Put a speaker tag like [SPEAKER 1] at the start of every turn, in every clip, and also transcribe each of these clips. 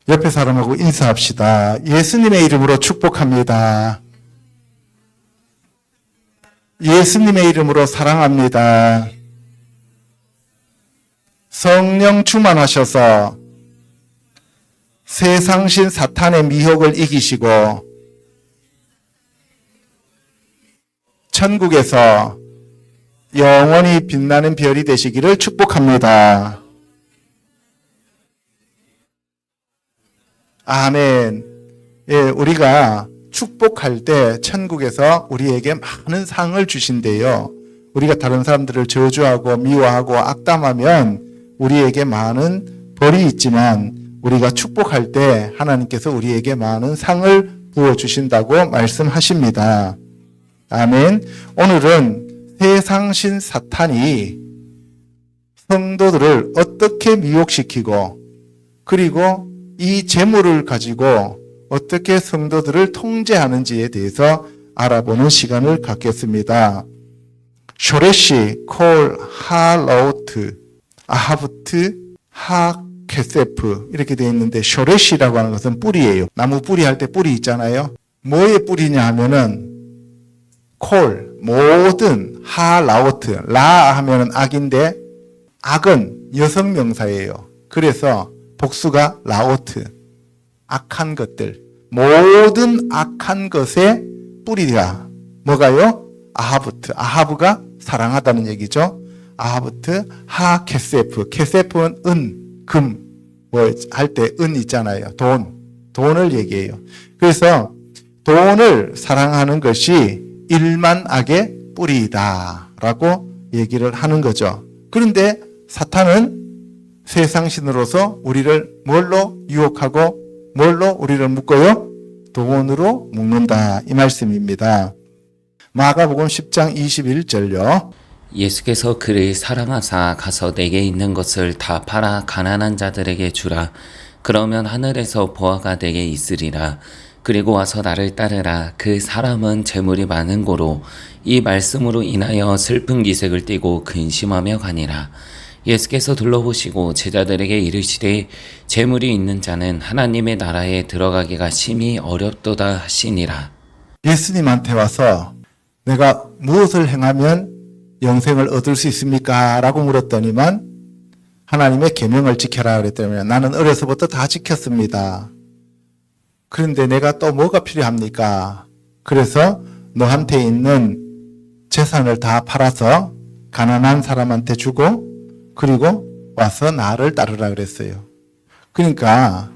[SPEAKER 1] 옆에 사람하고 인사합시다. 예수님의 이름으로 축복합니다. 예수님의 이름으로 사랑합니다. 성령 충만하셔서 세상신 사탄의 미혹을 이기시고 천국에서 영원히 빛나는 별이 되시기를 축복합니다. 아멘. 예, 우리가 축복할 때 천국에서 우리에게 많은 상을 주신대요. 우리가 다른 사람들을 저주하고 미워하고 악담하면 우리에게 많은 벌이 있지만 우리가 축복할 때 하나님께서 우리에게 많은 상을 부어주신다고 말씀하십니다. 아멘. 오늘은 세상신 사탄이 성도들을 어떻게 미혹시키고 그리고 이 재물을 가지고 어떻게 성도들을 통제하는지에 대해서 알아보는 시간을 갖겠습니다. 쇼레시 콜 하라우트 아하부트 하케세프 이렇게 되어 있는데 쇼레시라고 하는 것은 뿌리예요. 나무 뿌리 할 때 뿌리 있잖아요. 뭐의 뿌리냐 하면은 콜 모든 하라우트 라 하면은 악인데 악은 여성 명사예요. 그래서 복수가 라오트 악한 것들 모든 악한 것의 뿌리가 뭐가요? 아하부트 아하브가 사랑하다는 얘기죠. 아하부트 하 케세프 케세프는 은, 금 뭐 할 때 은 있잖아요. 돈을 얘기해요. 그래서 돈을 사랑하는 것이 일만악의 뿌리이다 라고 얘기를 하는 거죠. 그런데 사탄은 세상신으로서 우리를 뭘로 유혹하고 뭘로 우리를 묶어요? 돈으로 묶는다 이 말씀입니다. 마가복음 10장 21절요.
[SPEAKER 2] 예수께서 그를 사랑하사 가서 내게 있는 것을 다 팔아 가난한 자들에게 주라. 그러면 하늘에서 보화가 내게 있으리라. 그리고 와서 나를 따르라. 그 사람은 재물이 많은 고로 이 말씀으로 인하여 슬픈 기색을 띠고 근심하며 가니라. 예수께서 둘러보시고 제자들에게 이르시되 재물이 있는 자는 하나님의 나라에 들어가기가 심히 어렵도다 하시니라.
[SPEAKER 1] 예수님한테 와서 내가 무엇을 행하면 영생을 얻을 수 있습니까? 라고 물었더니만 하나님의 계명을 지켜라 그랬더니 나는 어려서부터 다 지켰습니다. 그런데 내가 또 뭐가 필요합니까? 그래서 너한테 있는 재산을 다 팔아서 가난한 사람한테 주고 그리고 와서 나를 따르라 그랬어요. 그러니까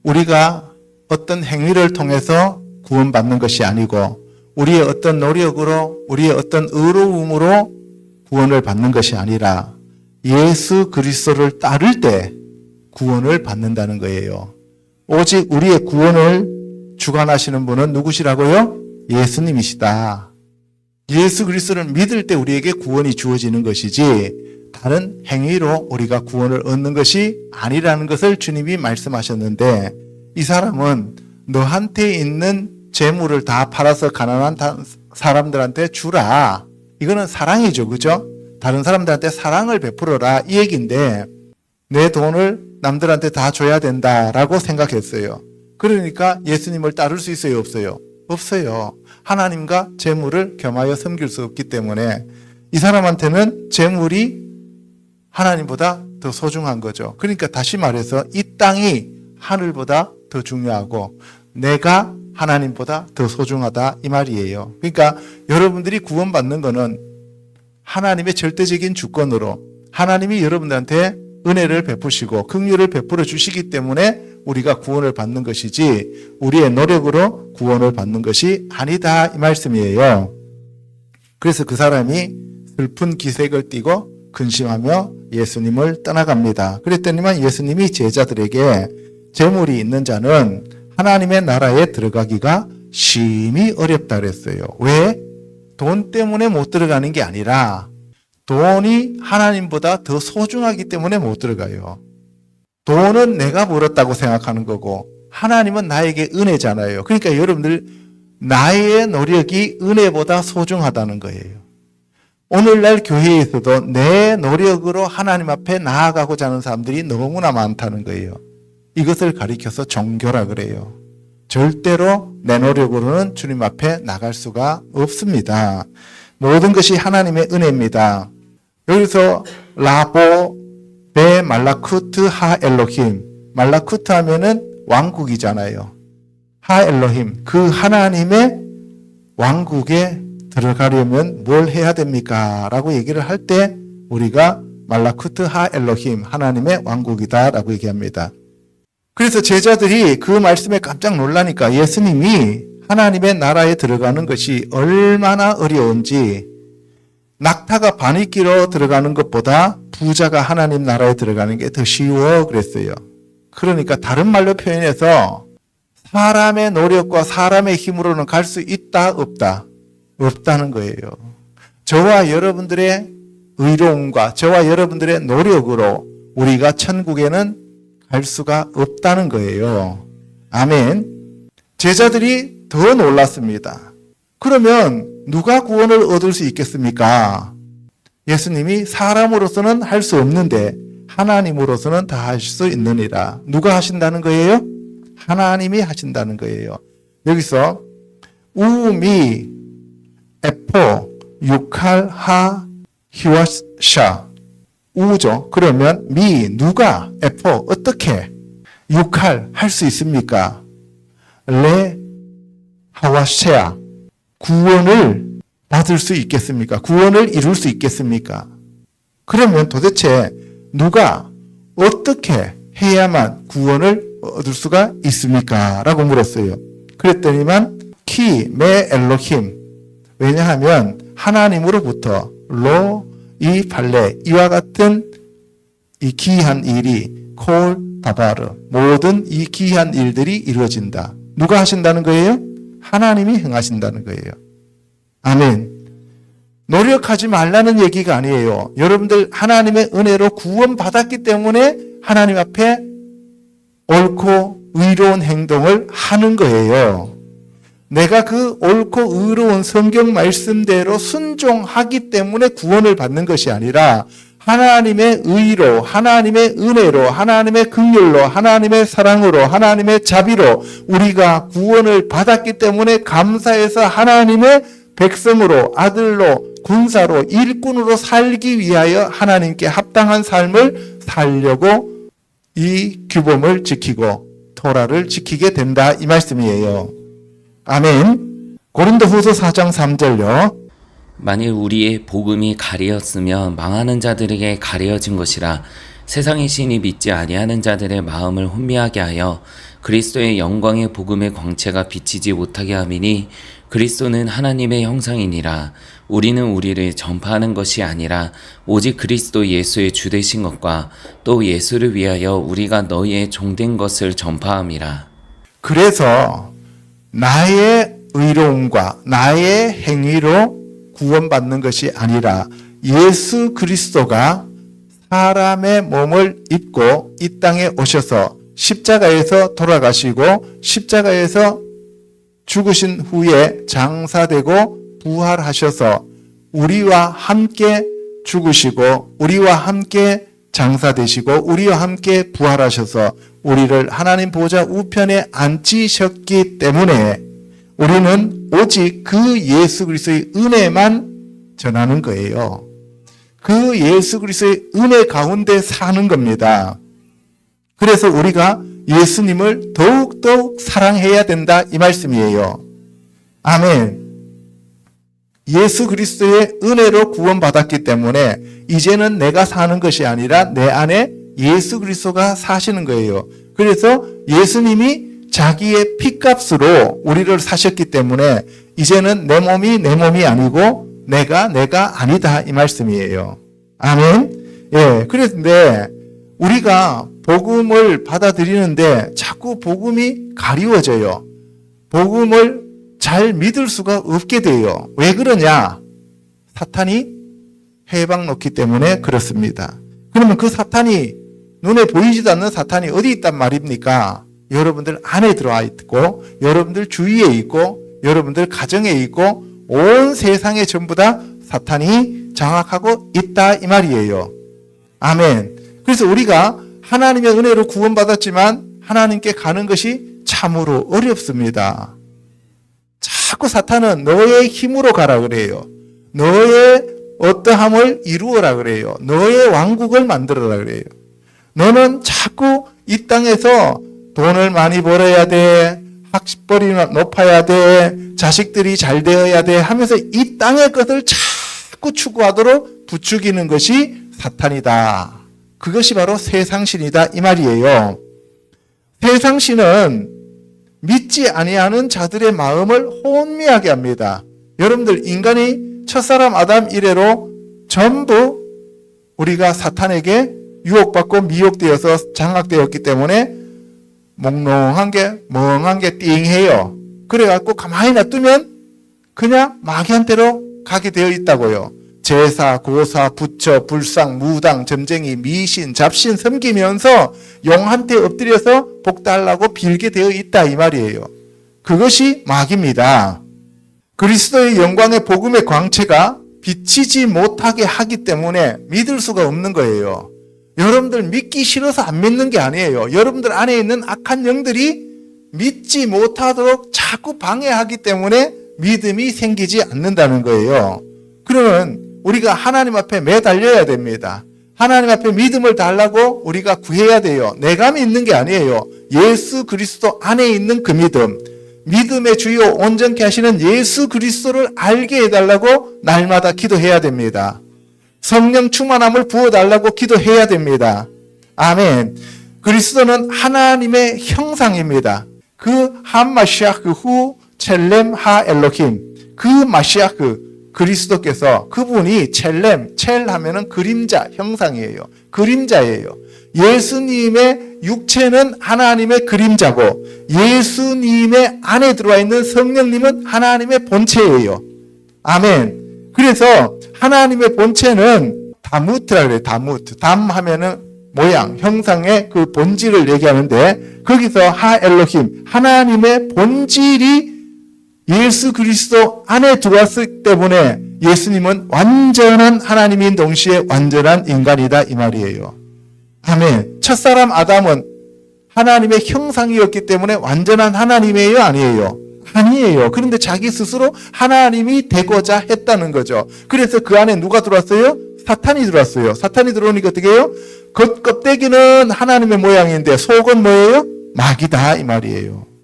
[SPEAKER 1] 우리가 어떤 행위를 통해서 구원받는 것이 아니고 우리의 어떤 노력으로 우리의 어떤 의로움으로 구원을 받는 것이 아니라 예수 그리스도를 따를 때 구원을 받는다는 거예요. 오직 우리의 구원을 주관하시는 분은 누구시라고요? 예수님이시다. 예수 그리스도를 믿을 때 우리에게 구원이 주어지는 것이지 다른 행위로 우리가 구원을 얻는 것이 아니라는 것을 주님이 말씀하셨는데 이 사람은 너한테 있는 재물을 다 팔아서 가난한 사람들한테 주라. 이거는 사랑이죠. 그죠? 다른 사람들한테 사랑을 베풀어라 이 얘기인데 내 돈을 남들한테 다 줘야 된다라고 생각했어요. 그러니까 예수님을 따를 수 있어요? 없어요? 없어요. 하나님과 재물을 겸하여 섬길 수 없기 때문에 이 사람한테는 재물이 하나님보다 더 소중한 거죠. 그러니까 다시 말해서 이 땅이 하늘보다 더 중요하고 내가 하나님보다 더 소중하다 이 말이에요. 그러니까 여러분들이 구원받는 거는 하나님의 절대적인 주권으로 하나님이 여러분들한테 은혜를 베푸시고 긍휼을 베풀어 주시기 때문에 우리가 구원을 받는 것이지 우리의 노력으로 구원을 받는 것이 아니다 이 말씀이에요. 그래서 그 사람이 슬픈 기색을 띠고 근심하며 예수님을 떠나갑니다. 그랬더니만 예수님이 제자들에게 재물이 있는 자는 하나님의 나라에 들어가기가 심히 어렵다 그랬어요. 왜? 돈 때문에 못 들어가는 게 아니라 돈이 하나님보다 더 소중하기 때문에 못 들어가요. 돈은 내가 벌었다고 생각하는 거고 하나님은 나에게 은혜잖아요. 그러니까 여러분들 나의 노력이 은혜보다 소중하다는 거예요. 오늘날 교회에서도 내 노력으로 하나님 앞에 나아가고자 하는 사람들이 너무나 많다는 거예요. 이것을 가리켜서 종교라 그래요. 절대로 내 노력으로는 주님 앞에 나갈 수가 없습니다. 모든 것이 하나님의 은혜입니다. 여기서 라보 베 말라쿠트 하 엘로힘, 말라쿠트 하면은 왕국이잖아요. 하 엘로힘, 그 하나님의 왕국에 들어가려면 뭘 해야 됩니까? 라고 얘기를 할 때 우리가 말라쿠트 하 엘로힘, 하나님의 왕국이다 라고 얘기합니다. 그래서 제자들이 그 말씀에 깜짝 놀라니까 예수님이 하나님의 나라에 들어가는 것이 얼마나 어려운지, 낙타가 바위끼로 들어가는 것보다 부자가 하나님 나라에 들어가는 게 더 쉬워 그랬어요. 그러니까 다른 말로 표현해서 사람의 노력과 사람의 힘으로는 갈 수 있다 없다? 없다는 거예요. 저와 여러분들의 의로움과 저와 여러분들의 노력으로 우리가 천국에는 갈 수가 없다는 거예요. 아멘. 제자들이 더 놀랐습니다. 그러면 누가 구원을 얻을 수 있겠습니까? 예수님이 사람으로서는 할 수 없는데 하나님으로서는 다 하실 수 있느니라. 누가 하신다는 거예요? 하나님이 하신다는 거예요. 여기서 우미 에포 유칼 하 히와샤 우죠. 그러면 미 누가 에포 어떻게 유칼 할 수 있습니까? 레 하와샤 구원을 받을 수 있겠습니까? 구원을 이룰 수 있겠습니까? 그러면 도대체 누가 어떻게 해야만 구원을 얻을 수가 있습니까? 라고 물었어요. 그랬더니만 키 메 엘로힘, 왜냐하면 하나님으로부터 로 이 발레 이와 같은 이 기이한 일이 콜 다바르 모든 이 기이한 일들이 이루어진다. 누가 하신다는 거예요? 하나님이 행하신다는 거예요. 아멘. 노력하지 말라는 얘기가 아니에요. 여러분들 하나님의 은혜로 구원받았기 때문에 하나님 앞에 옳고 의로운 행동을 하는 거예요. 내가 그 옳고 의로운 성경 말씀대로 순종하기 때문에 구원을 받는 것이 아니라 하나님의 의로, 하나님의 은혜로, 하나님의 긍휼로, 하나님의 사랑으로, 하나님의 자비로 우리가 구원을 받았기 때문에 감사해서 하나님의 백성으로, 아들로, 군사로, 일꾼으로 살기 위하여 하나님께 합당한 삶을 살려고 이 규범을 지키고 토라를 지키게 된다 이 말씀이에요. 아멘. 고린도후서 4장 3절요.
[SPEAKER 2] 만일 우리의 복음이 가리었으면 망하는 자들에게 가려진 것이라 세상의 신이 믿지 아니하는 자들의 마음을 혼미하게 하여 그리스도의 영광의 복음의 광채가 비치지 못하게 함이니 그리스도는 하나님의 형상이니라. 우리는 우리를 전파하는 것이 아니라 오직 그리스도 예수의 주되신 것과 또 예수를 위하여 우리가 너희의 종된 것을 전파함이라.
[SPEAKER 1] 그래서 나의 의로움과 나의 행위로 구원받는 것이 아니라 예수 그리스도가 사람의 몸을 입고 이 땅에 오셔서 십자가에서 돌아가시고 십자가에서 죽으신 후에 장사되고 부활하셔서 우리와 함께 죽으시고 우리와 함께 장사되시고 우리와 함께 부활하셔서 우리를 하나님 보좌 우편에 앉히셨기 때문에 우리는 오직 그 예수 그리스도의 은혜만 전하는 거예요. 그 예수 그리스도의 은혜 가운데 사는 겁니다. 그래서 우리가 예수님을 더욱더욱 사랑해야 된다 이 말씀이에요. 아멘. 예수 그리스도의 은혜로 구원받았기 때문에 이제는 내가 사는 것이 아니라 내 안에 예수 그리스도가 사시는 거예요. 그래서 예수님이 자기의 피값으로 우리를 사셨기 때문에 이제는 내 몸이 아니고 내가 아니다 이 말씀이에요. 아멘. 예. 그런데 우리가 복음을 받아들이는데 자꾸 복음이 가리워져요. 복음을 잘 믿을 수가 없게 돼요. 왜 그러냐? 사탄이 해방 놓기 때문에 그렇습니다. 그러면 그 사탄이 눈에 보이지도 않는 사탄이 어디 있단 말입니까? 여러분들 안에 들어와 있고 여러분들 주위에 있고 여러분들 가정에 있고 온 세상에 전부 다 사탄이 장악하고 있다 이 말이에요. 아멘. 그래서 우리가 하나님의 은혜로 구원받았지만 하나님께 가는 것이 참으로 어렵습니다. 자꾸 사탄은 너의 힘으로 가라 그래요. 너의 어떠함을 이루어라 그래요. 너의 왕국을 만들어라 그래요. 너는 자꾸 이 땅에서 돈을 많이 벌어야 돼. 학벌이 높아야 돼. 자식들이 잘 되어야 돼 하면서 이 땅의 것을 자꾸 추구하도록 부추기는 것이 사탄이다. 그것이 바로 세상신이다 이 말이에요. 세상신은 믿지 아니하는 자들의 마음을 혼미하게 합니다. 여러분들 인간이 첫사람 아담 이래로 전부 우리가 사탄에게 유혹받고 미혹되어서 장악되었기 때문에 몽롱한 게 멍한 게 띵해요. 그래갖고 가만히 놔두면 그냥 마귀한테로 가게 되어 있다고요. 제사, 고사, 부처, 불상, 무당, 점쟁이, 미신, 잡신 섬기면서 용한테 엎드려서 복달라고 빌게 되어 있다 이 말이에요. 그것이 마귀입니다. 그리스도의 영광의 복음의 광채가 비치지 못하게 하기 때문에 믿을 수가 없는 거예요. 여러분들 믿기 싫어서 안 믿는 게 아니에요. 여러분들 안에 있는 악한 영들이 믿지 못하도록 자꾸 방해하기 때문에 믿음이 생기지 않는다는 거예요. 그러면 우리가 하나님 앞에 매달려야 됩니다. 하나님 앞에 믿음을 달라고 우리가 구해야 돼요. 내가 믿는 게 아니에요. 예수 그리스도 안에 있는 그 믿음. 믿음의 주요 온전케 하시는 예수 그리스도를 알게 해달라고 날마다 기도해야 됩니다. 성령 충만함을 부어달라고 기도해야 됩니다. 아멘. 그리스도는 하나님의 형상입니다. 그 한마시아크 후 첼렘 하 엘로힘. 그 마시아크 그리스도께서 그분이 첼렘, 첼 하면은 그림자, 형상이에요. 그림자예요. 예수님의 육체는 하나님의 그림자고 예수님의 안에 들어와 있는 성령님은 하나님의 본체예요. 아멘. 그래서 하나님의 본체는 다무트라 그래요. 다무트. 담 하면은 모양, 형상의 그 본질을 얘기하는데 거기서 하 엘로힘, 하나님의 본질이 예수 그리스도 안에 들어왔기 때문에 예수님은 완전한 하나님인 동시에 완전한 인간이다 이 말이에요. 아멘. 첫사람 아담은 하나님의 형상이었기 때문에 완전한 하나님이에요? 아니에요? 아니에요. 그런데 자기 스스로 하나님이 되고자 했다는 거죠. 그래서 그 안에 누가 들어왔어요? 사탄이 들어왔어요. 사탄이 들어오니까 어떻게 해요? 겉껍데기는 하나님의 모양인데 속은 뭐예요? 마귀다 이 말이에요.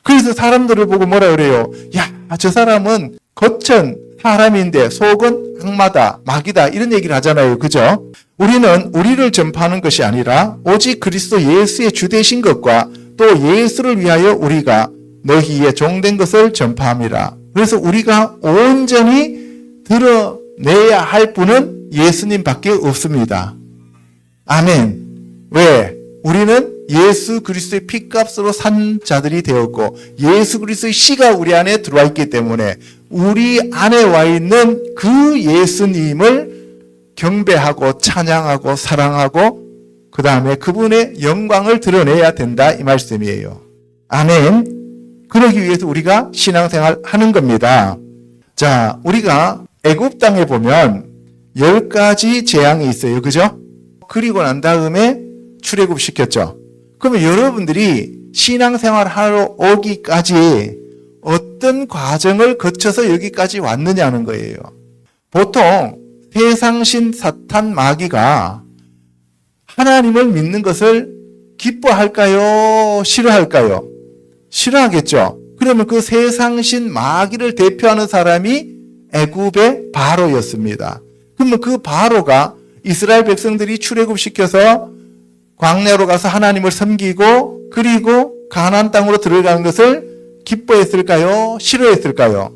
[SPEAKER 1] 그래서 사람들을 보고 뭐라 그래요? 야, 저 사람은 겉은 사람인데 속은 악마다, 마귀다 이런 얘기를 하잖아요. 그죠? 우리는 우리를 전파하는 것이 아니라 오직 그리스도 예수의 주 되신 것과 또 예수를 위하여 우리가 너희의 종된 것을 전파함이라. 그래서 우리가 온전히 드러내야 할 분은 예수님밖에 없습니다. 아멘. 왜? 우리는 예수 그리스도의 피값으로 산 자들이 되었고 예수 그리스도의 씨가 우리 안에 들어와 있기 때문에 우리 안에 와 있는 그 예수님을 경배하고 찬양하고 사랑하고 그 다음에 그분의 영광을 드러내야 된다 이 말씀이에요. 아멘. 그러기 위해서 우리가 신앙생활 하는 겁니다. 자, 우리가 애굽 땅에 보면 10가지 재앙이 있어요. 그죠? 그리고 난 다음에 출애굽 시켰죠. 그러면 여러분들이 신앙생활 하러 오기까지 어떤 과정을 거쳐서 여기까지 왔느냐는 거예요. 보통 세상신 사탄 마귀가 하나님을 믿는 것을 기뻐할까요? 싫어할까요? 싫어하겠죠. 그러면 그 세상신 마귀를 대표하는 사람이 애굽의 바로였습니다. 그러면 그 바로가 이스라엘 백성들이 출애굽시켜서 광야로 가서 하나님을 섬기고 그리고 가나안 땅으로 들어가는 것을 기뻐했을까요? 싫어했을까요?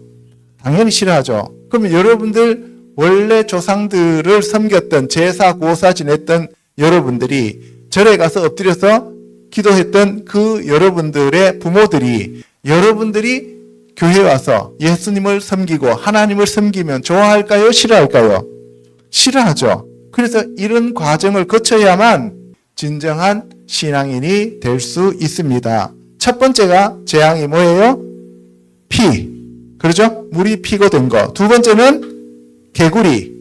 [SPEAKER 1] 당연히 싫어하죠. 그러면 여러분들 원래 조상들을 섬겼던 제사 고사 지냈던 여러분들이 절에 가서 엎드려서 기도했던 그 여러분들의 부모들이 여러분들이 교회에 와서 예수님을 섬기고 하나님을 섬기면 좋아할까요? 싫어할까요? 싫어하죠. 그래서 이런 과정을 거쳐야만 진정한 신앙인이 될 수 있습니다. 첫 번째가 재앙이 뭐예요? 피. 그렇죠? 물이 피고 된 거. 두 번째는 개구리.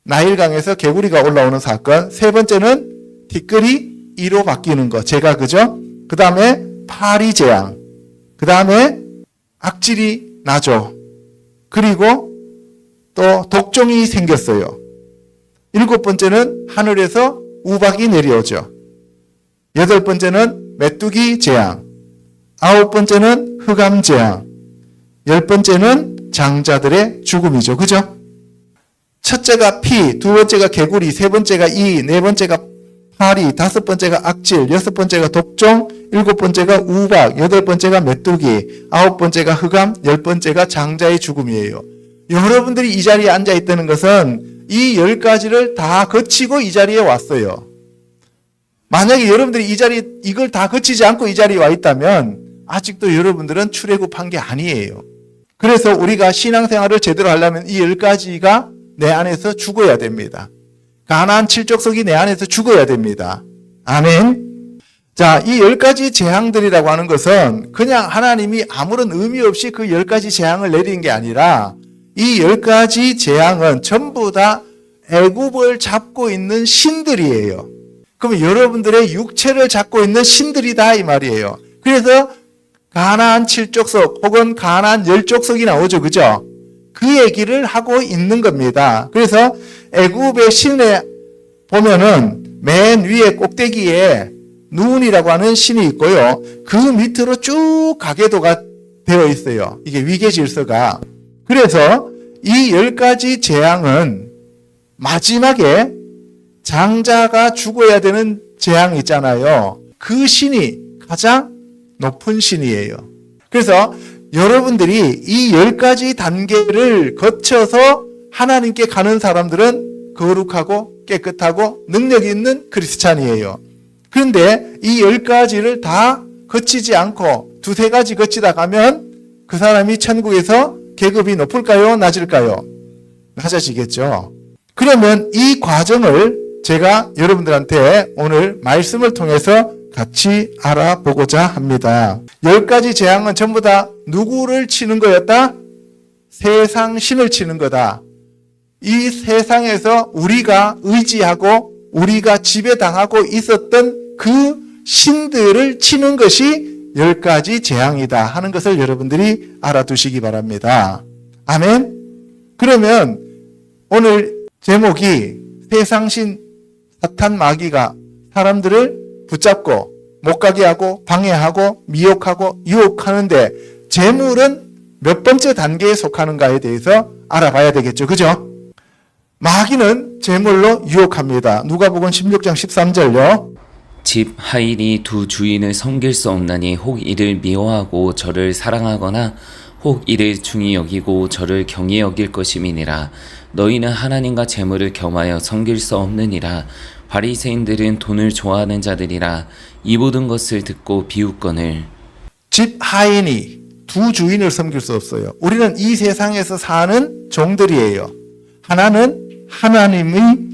[SPEAKER 1] 나일강에서 개구리가 올라오는 사건. 세 번째는 티끌이 2로 바뀌는 거, 죄가, 그죠? 그 다음에 파리 재앙, 그 다음에 악질이 나죠. 그리고 또 독종이 생겼어요. 7번째는 하늘에서 우박이 내려오죠. 8번째는 메뚜기 재앙, 9번째는 흑암 재앙, 10번째는 장자들의 죽음이죠. 그죠? 첫째가 피, 두 번째가 개구리, 세 번째가 이, 네 번째가 파리, 다섯 번째가 악질, 여섯 번째가 독종, 일곱 번째가 우박, 여덟 번째가 메뚜기, 아홉 번째가 흑암, 열 번째가 장자의 죽음이에요. 여러분들이 이 자리에 앉아 있다는 것은 이 10가지를 다 거치고 이 자리에 왔어요. 만약에 여러분들이 이걸 다 거치지 않고 이 자리에 와 있다면 아직도 여러분들은 출애굽한 게 아니에요. 그래서 우리가 신앙생활을 제대로 하려면 이 10가지가 내 안에서 죽어야 됩니다. 가나안 칠족속이 내 안에서 죽어야 됩니다. 아멘. 자, 이 10가지 재앙들이라고 하는 것은 그냥 하나님이 아무런 의미 없이 그 10가지 재앙을 내린 게 아니라 이 10가지 재앙은 전부 다 애굽을 잡고 있는 신들이에요. 그럼 여러분들의 육체를 잡고 있는 신들이다 이 말이에요. 그래서 가나안 7족속 혹은 가나안 10족속이 나오죠. 그죠? 그 얘기를 하고 있는 겁니다. 그래서 애굽의 신에 보면은 맨 위에 꼭대기에 누운이라고 하는 신이 있고요. 그 밑으로 쭉 가계도가 되어 있어요. 이게 위계 질서가. 그래서 이 10가지 재앙은 마지막에 장자가 죽어야 되는 재앙이 있잖아요. 그 신이 가장 높은 신이에요. 그래서 여러분들이 이 10가지 단계를 거쳐서 하나님께 가는 사람들은 거룩하고 깨끗하고 능력 있는 크리스찬이에요. 그런데 이 10가지를 다 거치지 않고 두세 가지 거치다 가면 그 사람이 천국에서 계급이 높을까요? 낮을까요? 낮아지겠죠. 그러면 이 과정을 제가 여러분들한테 오늘 말씀을 통해서 같이 알아보고자 합니다. 10가지 재앙은 전부 다 누구를 치는 거였다? 세상 신을 치는 거다. 이 세상에서 우리가 의지하고 우리가 지배당하고 있었던 그 신들을 치는 것이 10가지 재앙이다 하는 것을 여러분들이 알아두시기 바랍니다. 아멘. 그러면 오늘 제목이 세상신 사탄 마귀가 사람들을 붙잡고 못 가게 하고 방해하고 미혹하고 유혹하는데 재물은 몇 번째 단계에 속하는가에 대해서 알아봐야 되겠죠. 그죠? 마귀는 재물로 유혹합니다. 누가복음 16장 13절요.
[SPEAKER 2] 집 하인이 두 주인을 섬길 수 없나니 혹 이를 미워하고 저를 사랑하거나 혹 이를 중히 여기고 저를 경히 여길 것임이니라. 너희는 하나님과 재물을 겸하여 섬길 수 없느니라. 바리새인들은 돈을 좋아하는 자들이라. 이 모든 것을 듣고 비웃거늘.
[SPEAKER 1] 집 하인이 두 주인을 섬길 수 없어요. 우리는 이 세상에서 사는 종들이에요. 하나는 하나님이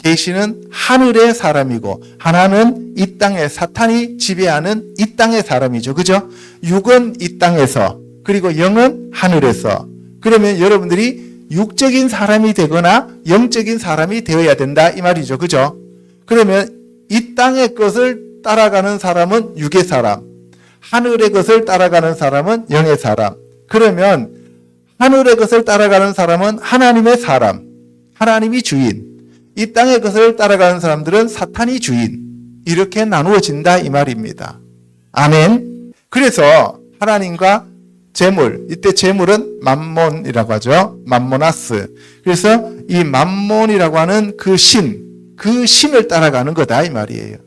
[SPEAKER 1] 계시는 하늘의 사람이고 하나는 이 땅에 사탄이 지배하는 이 땅의 사람이죠. 그죠? 육은 이 땅에서 그리고 영은 하늘에서. 그러면 여러분들이 육적인 사람이 되거나 영적인 사람이 되어야 된다 이 말이죠. 그죠? 그러면 이 땅의 것을 따라가는 사람은 육의 사람, 하늘의 것을 따라가는 사람은 영의 사람. 그러면 하늘의 것을 따라가는 사람은 하나님의 사람, 하나님이 주인. 이 땅의 것을 따라가는 사람들은 사탄이 주인. 이렇게 나누어진다 이 말입니다. 아멘. 그래서 하나님과 재물, 이때 재물은 맘몬이라고 하죠. 맘모나스. 그래서 이 맘몬이라고 하는 그 신을 따라가는 거다 이 말이에요.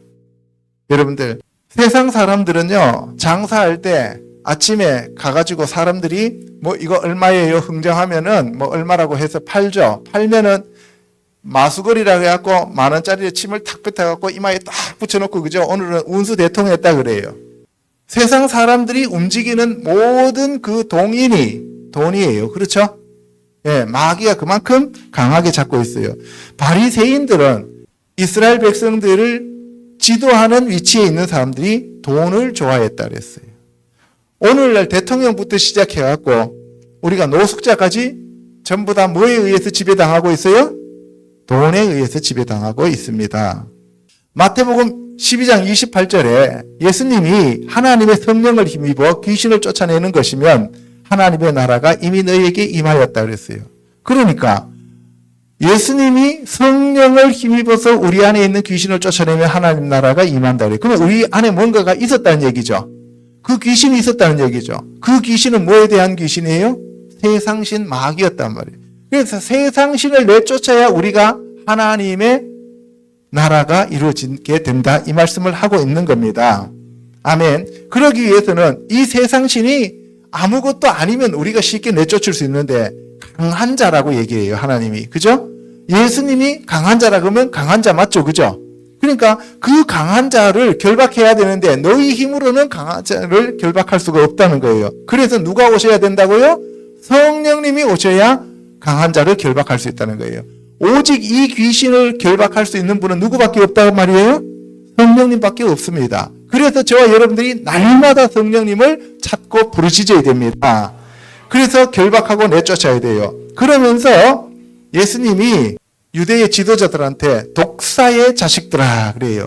[SPEAKER 1] 여러분들, 세상 사람들은요, 장사할 때 아침에 가가지고 사람들이 뭐 이거 얼마예요? 흥정하면은 뭐 얼마라고 해서 팔죠. 팔면은 마수거리라고 해갖고 10,000원짜리 침을 탁 뱉어갖고 이마에 딱 붙여놓고, 그죠? 오늘은 운수 대통했다 그래요. 세상 사람들이 움직이는 모든 그 동인이 돈이에요. 그렇죠? 예, 마귀가 그만큼 강하게 잡고 있어요. 바리새인들은 이스라엘 백성들을 지도하는 위치에 있는 사람들이 돈을 좋아했다 그랬어요. 오늘날 대통령부터 시작해갖고 우리가 노숙자까지 전부 다 뭐에 의해서 지배당하고 있어요? 돈에 의해서 지배당하고 있습니다. 마태복음 12장 28절에 예수님이 하나님의 성령을 힘입어 귀신을 쫓아내는 것이면 하나님의 나라가 이미 너희에게 임하였다 그랬어요. 그러니까 예수님이 성령을 힘입어서 우리 안에 있는 귀신을 쫓아내면 하나님 나라가 임한다 그래요. 그러면 우리 안에 뭔가가 있었다는 얘기죠. 그 귀신이 있었다는 얘기죠. 그 귀신은 뭐에 대한 귀신이에요? 세상신 마귀였단 말이에요. 그래서 세상신을 내쫓아야 우리가 하나님의 나라가 이루어지게 된다. 이 말씀을 하고 있는 겁니다. 아멘. 그러기 위해서는 이 세상신이 아무것도 아니면 우리가 쉽게 내쫓을 수 있는데 강한 자라고 얘기해요. 하나님이. 그죠? 예수님이 강한 자라 그러면 강한 자 맞죠? 그죠? 그러니까 그 강한 자를 결박해야 되는데 너희 힘으로는 강한 자를 결박할 수가 없다는 거예요. 그래서 누가 오셔야 된다고요? 성령님이 오셔야 강한 자를 결박할 수 있다는 거예요. 오직 이 귀신을 결박할 수 있는 분은 누구밖에 없다고 말이에요? 성령님밖에 없습니다. 그래서 저와 여러분들이 날마다 성령님을 찾고 부르짖어야 됩니다. 그래서 결박하고 내쫓아야 돼요. 그러면서 예수님이 유대의 지도자들한테 독사의 자식들아 그래요.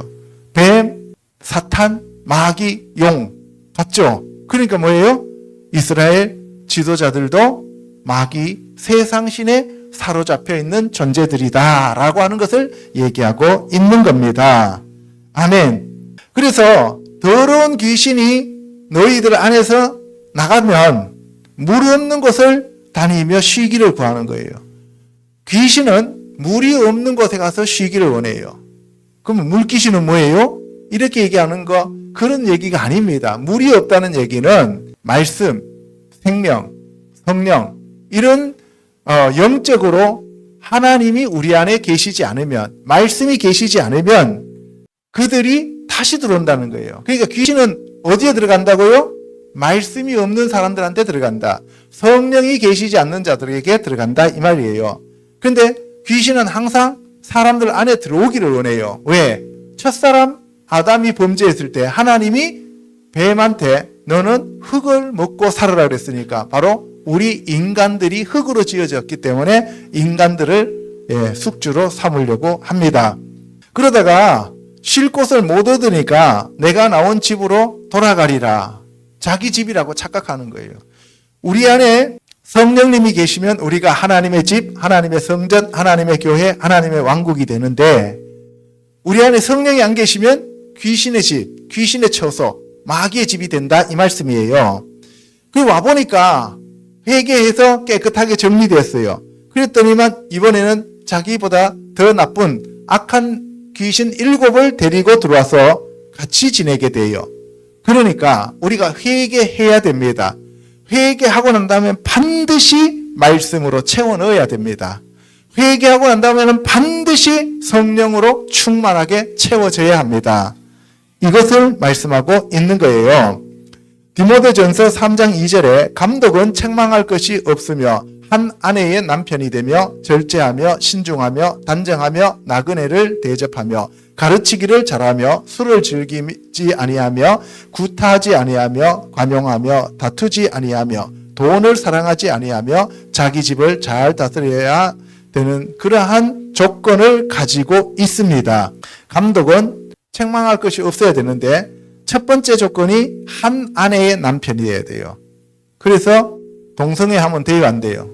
[SPEAKER 1] 뱀, 사탄, 마귀, 용 봤죠? 그러니까 뭐예요? 이스라엘 지도자들도 마귀, 세상신에 사로잡혀 있는 존재들이다 라고 하는 것을 얘기하고 있는 겁니다. 아멘. 그래서 더러운 귀신이 너희들 안에서 나가면 물 없는 곳을 다니며 쉬기를 구하는 거예요. 귀신은 물이 없는 곳에 가서 쉬기를 원해요. 그럼 물귀신은 뭐예요? 이렇게 얘기하는 거 그런 얘기가 아닙니다. 물이 없다는 얘기는 말씀, 생명, 성령 이런 영적으로 하나님이 우리 안에 계시지 않으면 말씀이 계시지 않으면 그들이 다시 들어온다는 거예요. 그러니까 귀신은 어디에 들어간다고요? 말씀이 없는 사람들한테 들어간다. 성령이 계시지 않는 자들에게 들어간다 이 말이에요. 근데 귀신은 항상 사람들 안에 들어오기를 원해요. 왜? 첫사람 아담이 범죄했을 때 하나님이 뱀한테 너는 흙을 먹고 살아라 그랬으니까 바로 우리 인간들이 흙으로 지어졌기 때문에 인간들을 숙주로 삼으려고 합니다. 그러다가 쉴 곳을 못 얻으니까 내가 나온 집으로 돌아가리라. 자기 집이라고 착각하는 거예요. 우리 안에 성령님이 계시면 우리가 하나님의 집, 하나님의 성전, 하나님의 교회, 하나님의 왕국이 되는데 우리 안에 성령이 안 계시면 귀신의 집, 귀신의 처소, 마귀의 집이 된다 이 말씀이에요. 그 와보니까 회개해서 깨끗하게 정리됐어요. 그랬더니만 이번에는 자기보다 더 나쁜 악한 귀신 7을 데리고 들어와서 같이 지내게 돼요. 그러니까 우리가 회개해야 됩니다. 회개하고 난 다음에 반드시 말씀으로 채워 넣어야 됩니다. 회개하고 난 다음에는 반드시 성령으로 충만하게 채워져야 합니다. 이것을 말씀하고 있는 거예요. 디모데전서 3장 2절에 감독은 책망할 것이 없으며 한 아내의 남편이 되며 절제하며 신중하며 단정하며 나그네를 대접하며 가르치기를 잘하며 술을 즐기지 아니하며 구타하지 아니하며 관용하며 다투지 아니하며 돈을 사랑하지 아니하며 자기 집을 잘 다스려야 되는 그러한 조건을 가지고 있습니다. 감독은 책망할 것이 없어야 되는데 첫 번째 조건이 한 아내의 남편이어야 돼요. 그래서 동성애하면 돼요, 안 돼요?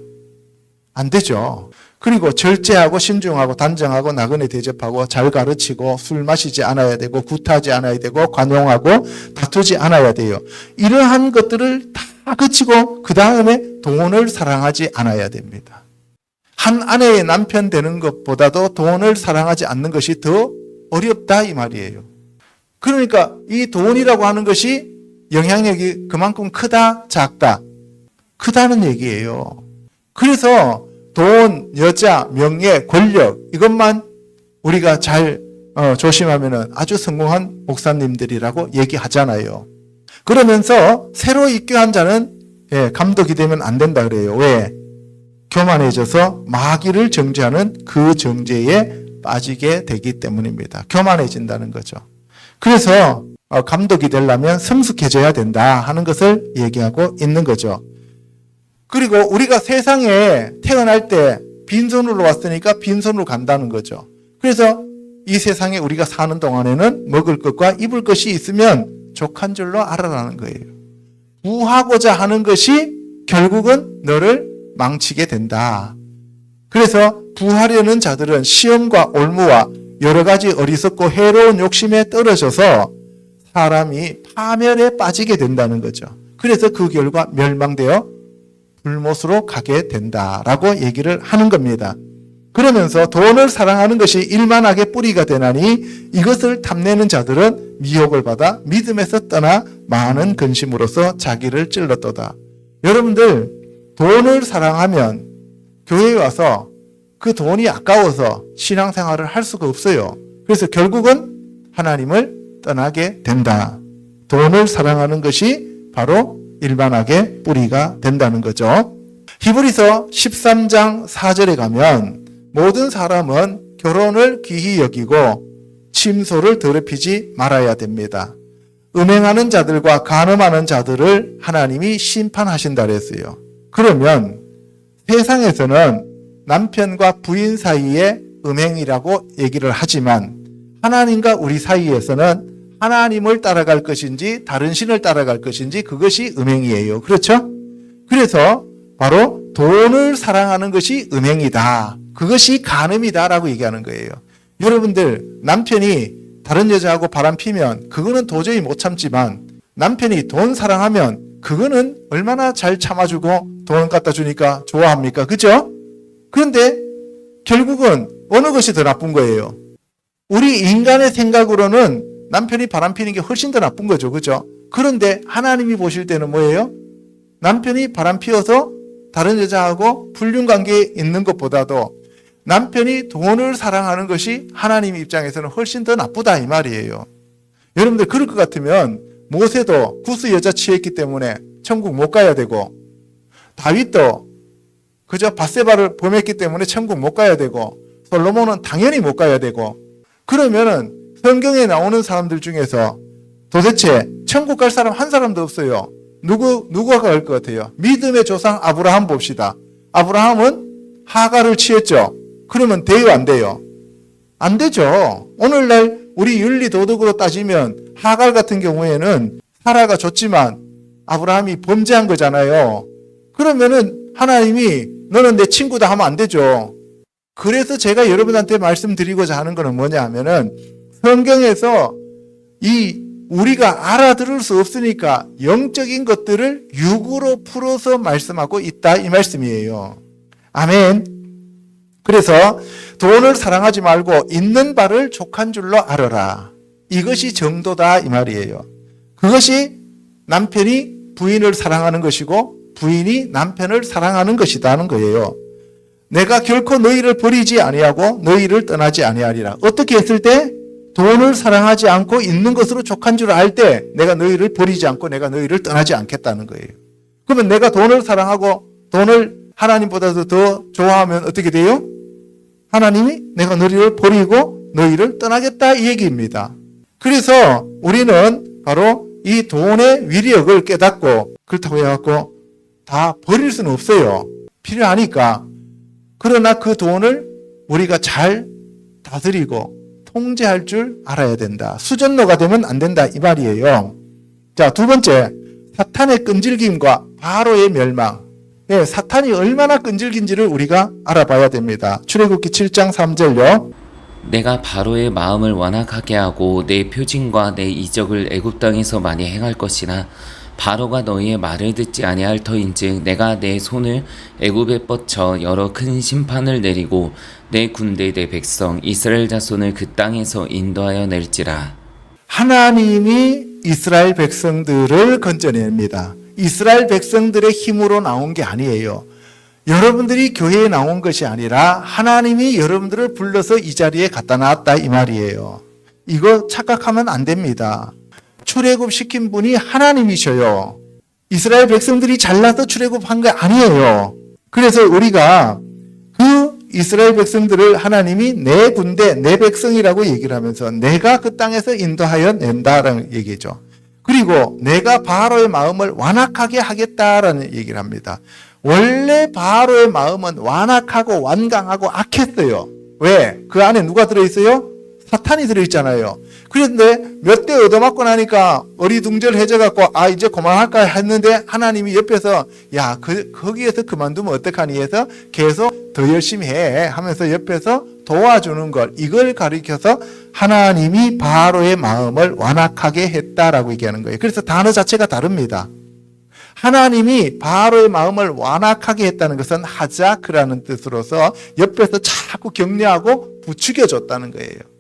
[SPEAKER 1] 안 되죠. 그리고 절제하고 신중하고 단정하고 나그네 대접하고 잘 가르치고 술 마시지 않아야 되고 구타하지 않아야 되고 관용하고 다투지 않아야 돼요. 이러한 것들을 다 거치고 그 다음에 돈을 사랑하지 않아야 됩니다. 한 아내의 남편 되는 것보다도 돈을 사랑하지 않는 것이 더 어렵다 이 말이에요. 그러니까 이 돈이라고 하는 것이 영향력이 그만큼 크다 작다? 크다는 얘기예요. 그래서 돈, 여자, 명예, 권력 이것만 우리가 잘 조심하면 아주 성공한 목사님들이라고 얘기하잖아요. 그러면서 새로 입교한 자는 감독이 되면 안 된다 그래요. 왜? 교만해져서 마귀를 정죄하는 그 정죄에 빠지게 되기 때문입니다. 교만해진다는 거죠. 그래서 감독이 되려면 성숙해져야 된다 하는 것을 얘기하고 있는 거죠. 그리고 우리가 세상에 태어날 때 빈손으로 왔으니까 빈손으로 간다는 거죠. 그래서 이 세상에 우리가 사는 동안에는 먹을 것과 입을 것이 있으면 족한 줄로 알아라는 거예요. 부하고자 하는 것이 결국은 너를 망치게 된다. 그래서 부하려는 자들은 시험과 올무와 여러 가지 어리석고 해로운 욕심에 떨어져서 사람이 파멸에 빠지게 된다는 거죠. 그래서 그 결과 멸망되어 불못으로 가게 된다라고 얘기를 하는 겁니다. 그러면서 돈을 사랑하는 것이 일만하게 뿌리가 되나니 이것을 탐내는 자들은 미혹을 받아 믿음에서 떠나 많은 근심으로써 자기를 찔렀도다. 여러분들 돈을 사랑하면 교회에 와서 그 돈이 아까워서 신앙생활을 할 수가 없어요. 그래서 결국은 하나님을 떠나게 된다. 돈을 사랑하는 것이 바로 일반하게 뿌리가 된다는 거죠. 히브리서 13장 4절에 가면 모든 사람은 결혼을 귀히 여기고 침소를 더럽히지 말아야 됩니다. 음행하는 자들과 간음하는 자들을 하나님이 심판하신다 그랬어요. 그러면 세상에서는 남편과 부인 사이에 음행이라고 얘기를 하지만 하나님과 우리 사이에서는 하나님을 따라갈 것인지 다른 신을 따라갈 것인지 그것이 음행이에요. 그렇죠? 그래서 바로 돈을 사랑하는 것이 음행이다. 그것이 간음이다라고 얘기하는 거예요. 여러분들 남편이 다른 여자하고 바람 피면 그거는 도저히 못 참지만 남편이 돈 사랑하면 그거는 얼마나 잘 참아주고 돈 갖다 주니까 좋아합니까? 그죠? 그런데 결국은 어느 것이 더 나쁜 거예요? 우리 인간의 생각으로는 남편이 바람 피는 게 훨씬 더 나쁜 거죠. 그죠? 그런데 하나님이 보실 때는 뭐예요? 남편이 바람 피워서 다른 여자하고 불륜 관계에 있는 것보다도 남편이 돈을 사랑하는 것이 하나님 입장에서는 훨씬 더 나쁘다 이 말이에요. 여러분들 그럴 것 같으면 모세도 구스 여자 취했기 때문에 천국 못 가야 되고 다윗도 그저 밧세바를 범했기 때문에 천국 못 가야 되고 솔로몬은 당연히 못 가야 되고 그러면은 성경에 나오는 사람들 중에서 도대체 천국 갈 사람 한 사람도 없어요. 누가 갈 것 같아요? 믿음의 조상 아브라함 봅시다. 아브라함은 하가를 취했죠. 그러면 돼요, 안 돼요? 안 되죠. 오늘날 우리 윤리 도덕으로 따지면 하갈 같은 경우에는 사라가 줬지만 아브라함이 범죄한 거잖아요. 그러면은 하나님이 너는 내 친구다 하면 안 되죠. 그래서 제가 여러분한테 말씀드리고자 하는 것은 뭐냐 하면은 성경에서 우리가 알아들을 수 없으니까 영적인 것들을 육으로 풀어서 말씀하고 있다 이 말씀이에요. 아멘. 그래서 돈을 사랑하지 말고 있는 바를 족한 줄로 알아라. 이것이 정도다 이 말이에요. 그것이 남편이 부인을 사랑하는 것이고 부인이 남편을 사랑하는 것이다는 거예요. 내가 결코 너희를 버리지 아니하고 너희를 떠나지 아니하리라. 어떻게 했을 때? 돈을 사랑하지 않고 있는 것으로 족한 줄 알 때 내가 너희를 버리지 않고 내가 너희를 떠나지 않겠다는 거예요. 그러면 내가 돈을 사랑하고 돈을 하나님보다도 더 좋아하면 어떻게 돼요? 하나님이 내가 너희를 버리고 너희를 떠나겠다 이 얘기입니다. 그래서 우리는 바로 이 돈의 위력을 깨닫고 그렇다고 해갖고 다 버릴 수는 없어요. 필요하니까. 그러나 그 돈을 우리가 잘 다스리고 통제할 줄 알아야 된다. 수전노가 되면 안 된다 이 말이에요. 자, 두 번째, 사탄의 끈질김과 바로의 멸망. 예, 사탄이 얼마나 끈질긴지를 우리가 알아봐야 됩니다. 출애굽기 7장 3절요.
[SPEAKER 2] 내가 바로의 마음을 완악하게 하고 내 표징과 내 이적을 애굽 땅에서 많이 행할 것이나 바로가 너희의 말을 듣지 아니할 터인즉 내가 내 손을 애굽에 뻗쳐 여러 큰 심판을 내리고 내 군대 내 백성 이스라엘 자손을 그 땅에서 인도하여 낼지라.
[SPEAKER 1] 하나님이 이스라엘 백성들을 건져냅니다. 이스라엘 백성들의 힘으로 나온 게 아니에요. 여러분들이 교회에 나온 것이 아니라 하나님이 여러분들을 불러서 이 자리에 갖다 놨다 이 말이에요. 이거 착각하면 안 됩니다. 출애굽 시킨 분이 하나님이셔요. 이스라엘 백성들이 잘나서 출애굽한 게 아니에요. 그래서 우리가 그 이스라엘 백성들을 하나님이 내 군대, 내 백성이라고 얘기를 하면서 내가 그 땅에서 인도하여 낸다라는 얘기죠. 그리고 내가 바로의 마음을 완악하게 하겠다라는 얘기를 합니다. 원래 바로의 마음은 완악하고 완강하고 악했어요. 왜? 그 안에 누가 들어있어요? 사탄이 들어있잖아요. 그런데 몇 대 얻어맞고 나니까 어리둥절해져갖고 이제 그만할까 했는데 하나님이 옆에서 야 거기에서 그만두면 어떡하니 해서 계속 더 열심히 해 하면서 옆에서 도와주는 걸, 이걸 가리켜서 하나님이 바로의 마음을 완악하게 했다라고 얘기하는 거예요. 그래서 단어 자체가 다릅니다. 하나님이 바로의 마음을 완악하게 했다는 것은 하자크라는 뜻으로서 옆에서 자꾸 격려하고 부추겨줬다는 거예요.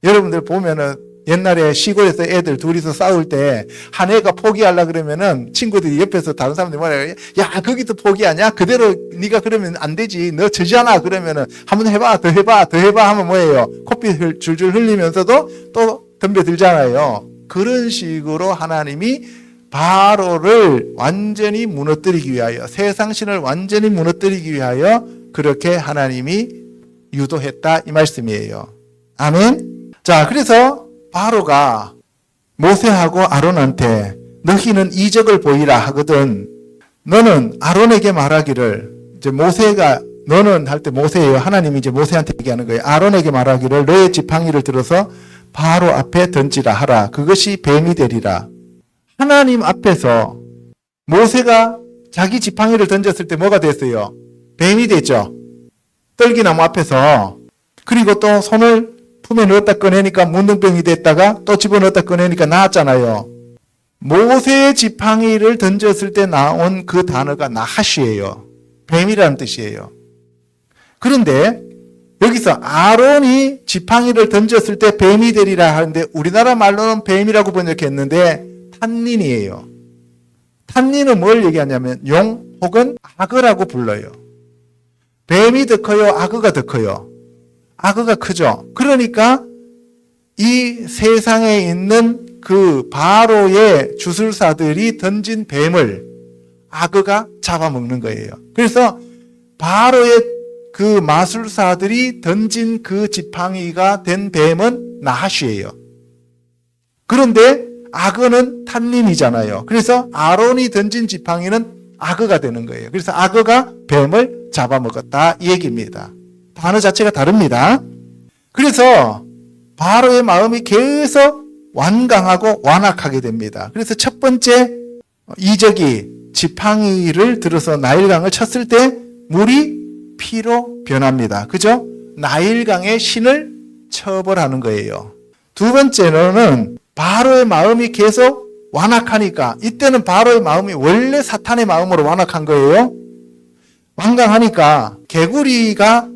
[SPEAKER 1] 여러분들 보면은 옛날에 시골에서 애들 둘이서 싸울 때 한 애가 포기하려고 그러면은 친구들이 옆에서 다른 사람들이 뭐래요? 야, 거기도 포기하냐? 그대로 네가 그러면 안 되지. 너 지잖아. 그러면은 한번 해봐, 더 해봐, 더 해봐 하면 뭐예요? 코피 줄줄 흘리면서도 또 덤벼들잖아요. 그런 식으로 하나님이 바로를 완전히 무너뜨리기 위하여, 세상신을 완전히 무너뜨리기 위하여 그렇게 하나님이 유도했다 이 말씀이에요. 아멘. 자, 그래서 바로가 모세하고 아론한테 너희는 이적을 보이라 하거든. 너는 아론에게 말하기를, 이제 모세가 너는 할 때 모세예요. 하나님이 이제 모세한테 얘기하는 거예요. 아론에게 말하기를 너의 지팡이를 들어서 바로 앞에 던지라 하라. 그것이 뱀이 되리라. 하나님 앞에서 모세가 자기 지팡이를 던졌을 때 뭐가 됐어요? 뱀이 됐죠. 떨기나무 앞에서. 그리고 또 손을 품에 넣었다 꺼내니까 문둥병이 됐다가 또 집어넣었다 꺼내니까 나았잖아요. 모세의 지팡이를 던졌을 때 나온 그 단어가 나하시예요. 뱀이라는 뜻이에요. 그런데 여기서 아론이 지팡이를 던졌을 때 뱀이 되리라 하는데 우리나라 말로는 뱀이라고 번역했는데 탄닌이에요. 탄닌은 뭘 얘기하냐면 용 혹은 악어라고 불러요. 뱀이 더 커요? 악어가 더 커요? 악어가 크죠. 그러니까 이 세상에 있는 그 바로의 주술사들이 던진 뱀을 악어가 잡아먹는 거예요. 그래서 바로의 그 마술사들이 던진 그 지팡이가 된 뱀은 나하시예요. 그런데 악어는 탄닌이잖아요. 그래서 아론이 던진 지팡이는 악어가 되는 거예요. 그래서 악어가 뱀을 잡아먹었다 이 얘기입니다. 단어 자체가 다릅니다. 그래서 바로의 마음이 계속 완강하고 완악하게 됩니다. 그래서 첫 번째 이적이 지팡이를 들어서 나일강을 쳤을 때 물이 피로 변합니다. 그죠? 나일강의 신을 처벌하는 거예요. 두 번째로는 바로의 마음이 계속 완악하니까, 이때는 바로의 마음이 원래 사탄의 마음으로 완악한 거예요. 완강하니까 개구리가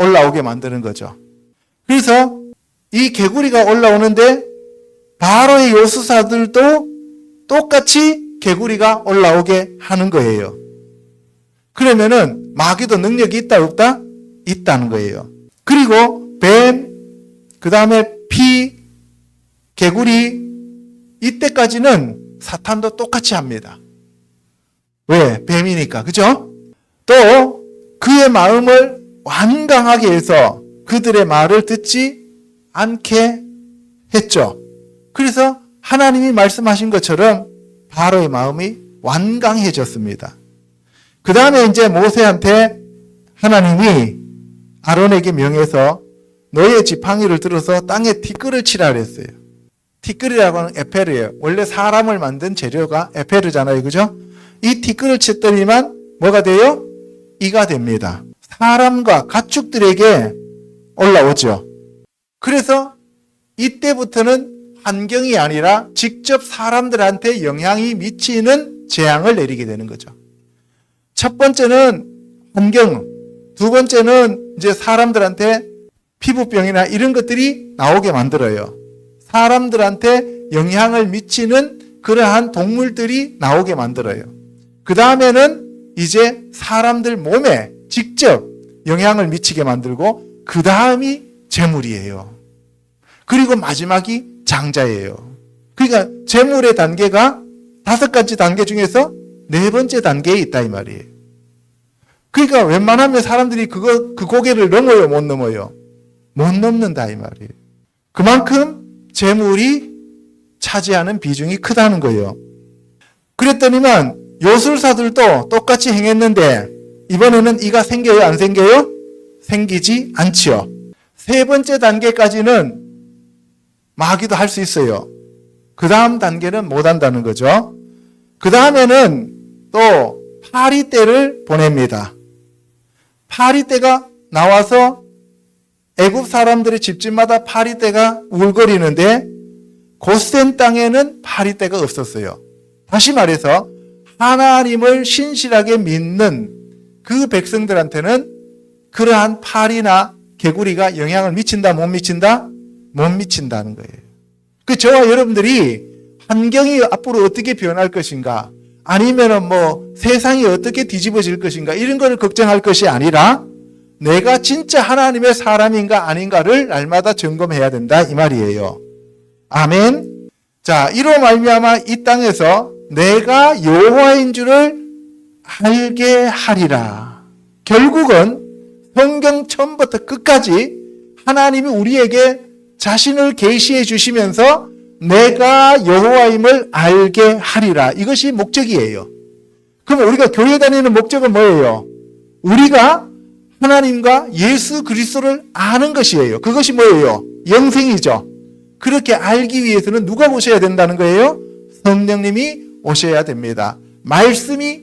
[SPEAKER 1] 올라오게 만드는 거죠. 그래서 이 개구리가 올라오는데 바로의 요수사들도 똑같이 개구리가 올라오게 하는 거예요. 그러면은 마귀도 능력이 있다 없다? 있다는 거예요. 그리고 뱀, 그 다음에 피, 개구리, 이때까지는 사탄도 똑같이 합니다. 왜? 뱀이니까. 그죠? 또 그의 마음을 완강하게 해서 그들의 말을 듣지 않게 했죠. 그래서 하나님이 말씀하신 것처럼 바로의 마음이 완강해졌습니다. 그 다음에 이제 모세한테 하나님이 아론에게 명해서 너의 지팡이를 들어서 땅에 티끌을 치라 그랬어요. 티끌이라고 하는 에페르예요. 원래 사람을 만든 재료가 에페르잖아요. 그죠? 이 티끌을 쳤더니만 뭐가 돼요? 이가 됩니다. 사람과 가축들에게 올라오죠. 그래서 이때부터는 환경이 아니라 직접 사람들한테 영향이 미치는 재앙을 내리게 되는 거죠. 첫 번째는 환경, 두 번째는 이제 사람들한테 피부병이나 이런 것들이 나오게 만들어요. 사람들한테 영향을 미치는 그러한 동물들이 나오게 만들어요. 그 다음에는 이제 사람들 몸에 직접 영향을 미치게 만들고 그 다음이 재물이에요. 그리고 마지막이 장자예요. 그러니까 재물의 단계가 5가지 단계 중에서 4번째 단계에 있다 이 말이에요. 그러니까 웬만하면 사람들이 그 고개를 넘어요, 못 넘어요? 못 넘는다 이 말이에요. 그만큼 재물이 차지하는 비중이 크다는 거예요. 그랬더니만 요술사들도 똑같이 행했는데 이번에는 이가 생겨요, 안 생겨요? 생기지 않지요. 3번째 단계까지는 마귀도 할 수 있어요. 그 다음 단계는 못 한다는 거죠. 그 다음에는 또 파리떼를 보냅니다. 파리떼가 나와서 애굽 사람들의 집집마다 파리떼가 울거리는데 고센 땅에는 파리떼가 없었어요. 다시 말해서 하나님을 신실하게 믿는 그 백성들한테는 그러한 파리나 개구리가 영향을 미친다, 못 미친다? 못 미친다는 거예요. 그 저와 여러분들이 환경이 앞으로 어떻게 변할 것인가, 아니면은 뭐 세상이 어떻게 뒤집어질 것인가, 이런 걸 걱정할 것이 아니라 내가 진짜 하나님의 사람인가 아닌가를 날마다 점검해야 된다, 이 말이에요. 아멘. 자, 이로 말미암아 이 땅에서 내가 여호와인 줄을 알게 하리라. 결국은 성경 처음부터 끝까지 하나님이 우리에게 자신을 계시해 주시면서 내가 여호와임을 알게 하리라. 이것이 목적이에요. 그럼 우리가 교회 다니는 목적은 뭐예요? 우리가 하나님과 예수 그리스도를 아는 것이에요. 그것이 뭐예요? 영생이죠. 그렇게 알기 위해서는 누가 오셔야 된다는 거예요? 성령님이 오셔야 됩니다. 말씀이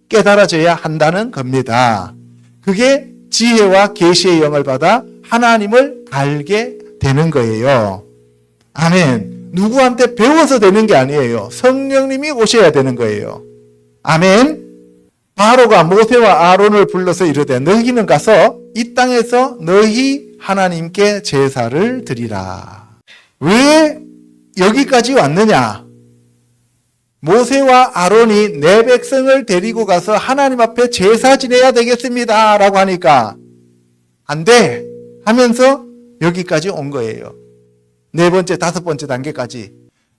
[SPEAKER 1] 깨달아져야 한다는 겁니다. 그게 지혜와 계시의 영을 받아 하나님을 알게 되는 거예요. 아멘. 누구한테 배워서 되는 게 아니에요. 성령님이 오셔야 되는 거예요. 아멘. 바로가 모세와 아론을 불러서 이르되 너희는 가서 이 땅에서 너희 하나님께 제사를 드리라. 왜 여기까지 왔느냐? 모세와 아론이 내 백성을 데리고 가서 하나님 앞에 제사 지내야 되겠습니다 라고 하니까 안 돼 하면서 여기까지 온 거예요. 네 번째, 다섯 번째 단계까지.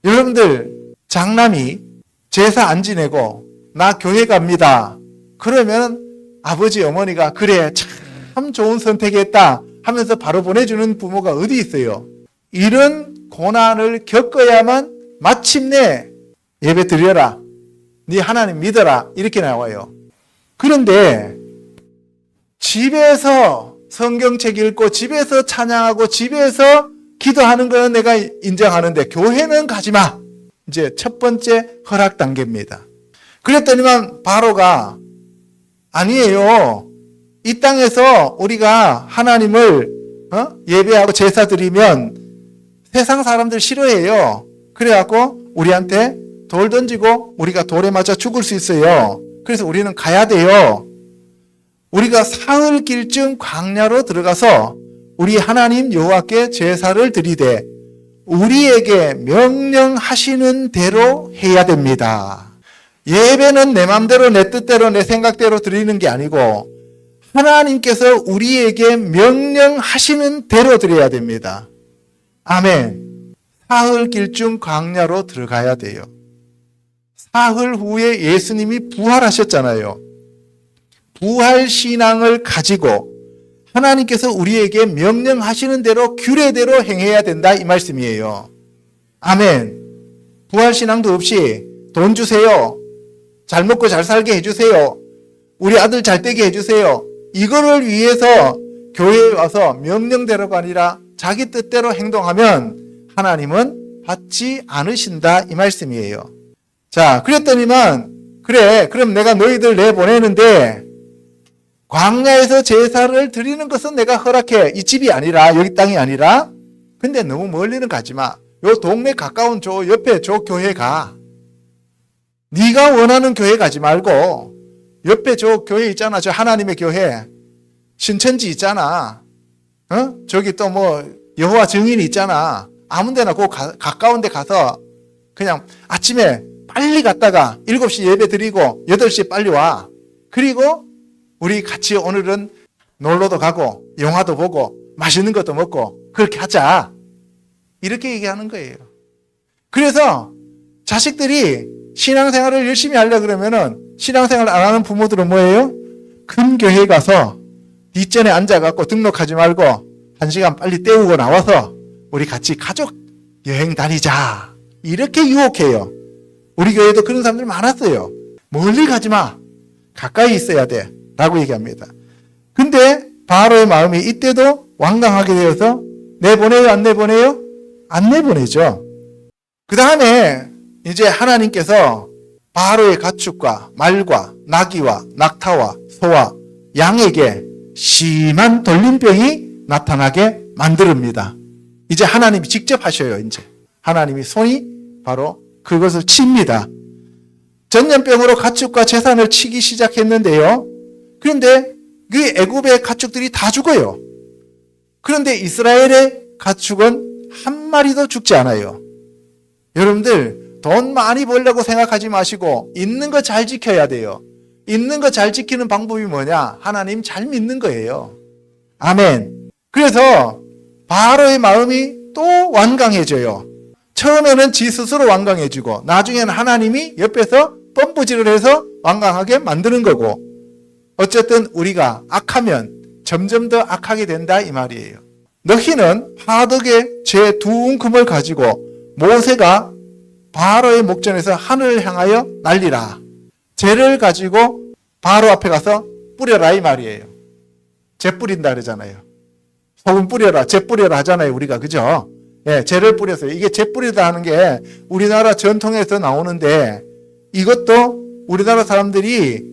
[SPEAKER 1] 여러분들, 장남이 제사 안 지내고 나 교회 갑니다. 그러면 아버지, 어머니가 그래 참 좋은 선택했다 하면서 바로 보내주는 부모가 어디 있어요? 이런 고난을 겪어야만 마침내 예배 드려라, 네 하나님 믿어라, 이렇게 나와요. 그런데 집에서 성경책 읽고 집에서 찬양하고 집에서 기도하는 거는 내가 인정하는데 교회는 가지 마. 이제 첫 번째 허락 단계입니다. 그랬더니만 바로가 아니에요. 이 땅에서 우리가 하나님을 예배하고 제사 드리면 세상 사람들 싫어해요. 그래갖고 우리한테 돌 던지고 우리가 돌에 맞아 죽을 수 있어요. 그래서 우리는 가야 돼요. 우리가 사흘길쯤 광야로 들어가서 우리 하나님 여호와께 제사를 드리되 우리에게 명령하시는 대로 해야 됩니다. 예배는 내 맘대로 내 뜻대로 내 생각대로 드리는 게 아니고 하나님께서 우리에게 명령하시는 대로 드려야 됩니다. 아멘. 사흘길쯤 광야로 들어가야 돼요. 사흘 후에 예수님이 부활하셨잖아요. 부활 신앙을 가지고 하나님께서 우리에게 명령하시는 대로 규례대로 행해야 된다, 이 말씀이에요. 아멘. 부활 신앙도 없이 돈 주세요, 잘 먹고 잘 살게 해주세요, 우리 아들 잘 되게 해주세요, 이거를 위해서 교회에 와서 명령대로가 아니라 자기 뜻대로 행동하면 하나님은 받지 않으신다, 이 말씀이에요. 자, 그랬더니만 그래, 그럼 내가 너희들 내보내는데 광야에서 제사를 드리는 것은 내가 허락해. 이 집이 아니라, 여기 땅이 아니라. 근데 너무 멀리는 가지 마. 요 동네 가까운 저 옆에 저 교회 가. 네가 원하는 교회 가지 말고 옆에 저 교회 있잖아. 저 하나님의 교회. 신천지 있잖아. 저기 또 뭐 여호와 증인이 있잖아. 아무 데나 그 가까운 데 가서 그냥 아침에 빨리 갔다가 7시 예배 드리고 8시에 빨리 와. 그리고 우리 같이 오늘은 놀러도 가고 영화도 보고 맛있는 것도 먹고 그렇게 하자. 이렇게 얘기하는 거예요. 그래서 자식들이 신앙생활을 열심히 하려고 그러면은 신앙생활 안 하는 부모들은 뭐예요? 큰 교회 가서 뒷전에 앉아갖고 등록하지 말고 1시간 빨리 때우고 나와서 우리 같이 가족 여행 다니자. 이렇게 유혹해요. 우리 교회도 그런 사람들 많았어요. 멀리 가지 마. 가까이 있어야 돼. 라고 얘기합니다. 근데 바로의 마음이 이때도 완강하게 되어서 내보내요, 안 내보내요? 안 내보내죠. 그 다음에 이제 하나님께서 바로의 가축과 말과 나귀와 낙타와 소와 양에게 심한 돌림병이 나타나게 만듭니다. 이제 하나님이 직접 하셔요. 이제 하나님이 손이 바로 그것을 칩니다. 전염병으로 가축과 재산을 치기 시작했는데요. 그런데 그 애굽의 가축들이 다 죽어요. 그런데 이스라엘의 가축은 한 마리도 죽지 않아요. 여러분들 돈 많이 벌려고 생각하지 마시고 있는 거 잘 지켜야 돼요. 있는 거 잘 지키는 방법이 뭐냐? 하나님 잘 믿는 거예요. 아멘. 그래서 바로의 마음이 또 완강해져요. 처음에는 지 스스로 완강해지고 나중에는 하나님이 옆에서 펌프질을 해서 완강하게 만드는 거고, 어쨌든 우리가 악하면 점점 더 악하게 된다 이 말이에요. 너희는 하덕의 제 두 움큼을 가지고 모세가 바로의 목전에서 하늘을 향하여 날리라. 재를 가지고 바로 앞에 가서 뿌려라 이 말이에요. 재 뿌린다 그러잖아요. 소금 뿌려라, 재 뿌려라 하잖아요 우리가. 그죠? 예, 재를 뿌렸어요. 이게 재 뿌리다 하는 게 우리나라 전통에서 나오는데, 이것도 우리나라 사람들이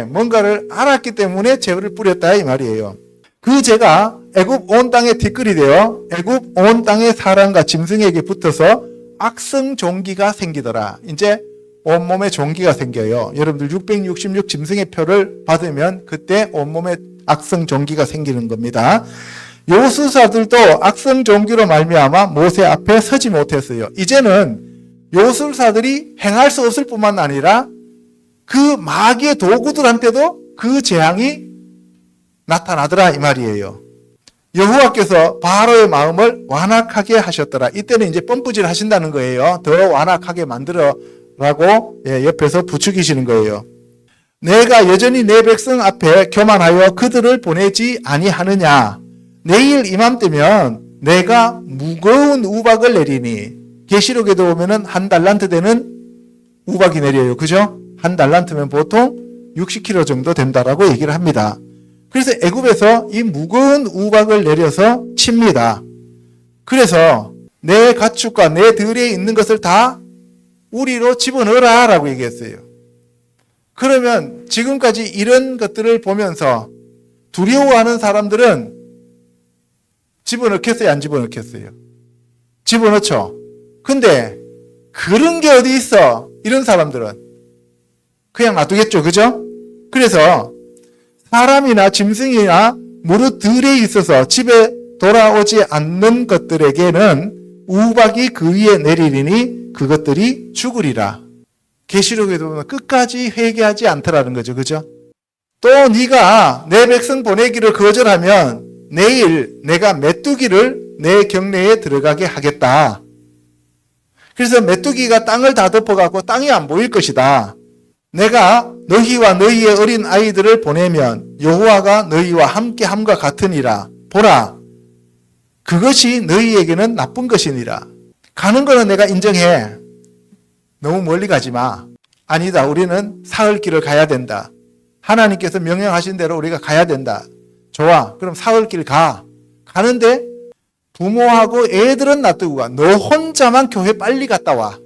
[SPEAKER 1] 뭔가를 알았기 때문에 재를 뿌렸다 이 말이에요. 그 재가 애굽 온 땅에 뒷글이 되어 애굽 온 땅의 사람과 짐승에게 붙어서 악성 종기가 생기더라. 이제 온몸에 종기가 생겨요. 여러분들 666 짐승의 표를 받으면 그때 온몸에 악성 종기가 생기는 겁니다. 요술사들도 악성 종기로 말미암아 모세 앞에 서지 못했어요. 이제는 요술사들이 행할 수 없을 뿐만 아니라 그 마귀의 도구들한테도 그 재앙이 나타나더라 이 말이에요. 여호와께서 바로의 마음을 완악하게 하셨더라. 이때는 이제 펌프질 하신다는 거예요. 더 완악하게 만들어라고 옆에서 부추기시는 거예요. 내가 여전히 내 백성 앞에 교만하여 그들을 보내지 아니하느냐. 내일 이맘때면 내가 무거운 우박을 내리니. 계시록에도 보면은 한 달란트 되는 우박이 내려요. 그죠? 한 달란트면 보통 60kg 정도 된다라고 얘기를 합니다. 그래서 애굽에서 이 무거운 우박을 내려서 칩니다. 그래서 내 가축과 내 들에 있는 것을 다 우리로 집어넣어라 라고 얘기했어요. 그러면 지금까지 이런 것들을 보면서 두려워하는 사람들은 집어넣겠어요? 안 집어넣겠어요? 집어넣죠. 근데 그런 게 어디 있어? 이런 사람들은 그냥 놔두겠죠. 그죠? 그래서 사람이나 짐승이나 무릇 들에 있어서 집에 돌아오지 않는 것들에게는 우박이 그 위에 내리리니 그것들이 죽으리라. 계시록에도 보면 끝까지 회개하지 않더라는 거죠. 그죠? 또 네가 내 백성 보내기를 거절하면 내일 내가 메뚜기를 내 경내에 들어가게 하겠다. 그래서 메뚜기가 땅을 다 덮어가고 땅이 안 보일 것이다. 내가 너희와 너희의 어린 아이들을 보내면 여호와가 너희와 함께함과 같으니라. 보라, 그것이 너희에게는 나쁜 것이니라. 가는 거는 내가 인정해. 너무 멀리 가지 마. 아니다, 우리는 사흘 길을 가야 된다. 하나님께서 명령하신 대로 우리가 가야 된다. 좋아, 그럼 사흘 길 가. 가는데 부모하고 애들은 놔두고 가. 너 혼자만 교회 빨리 갔다 와.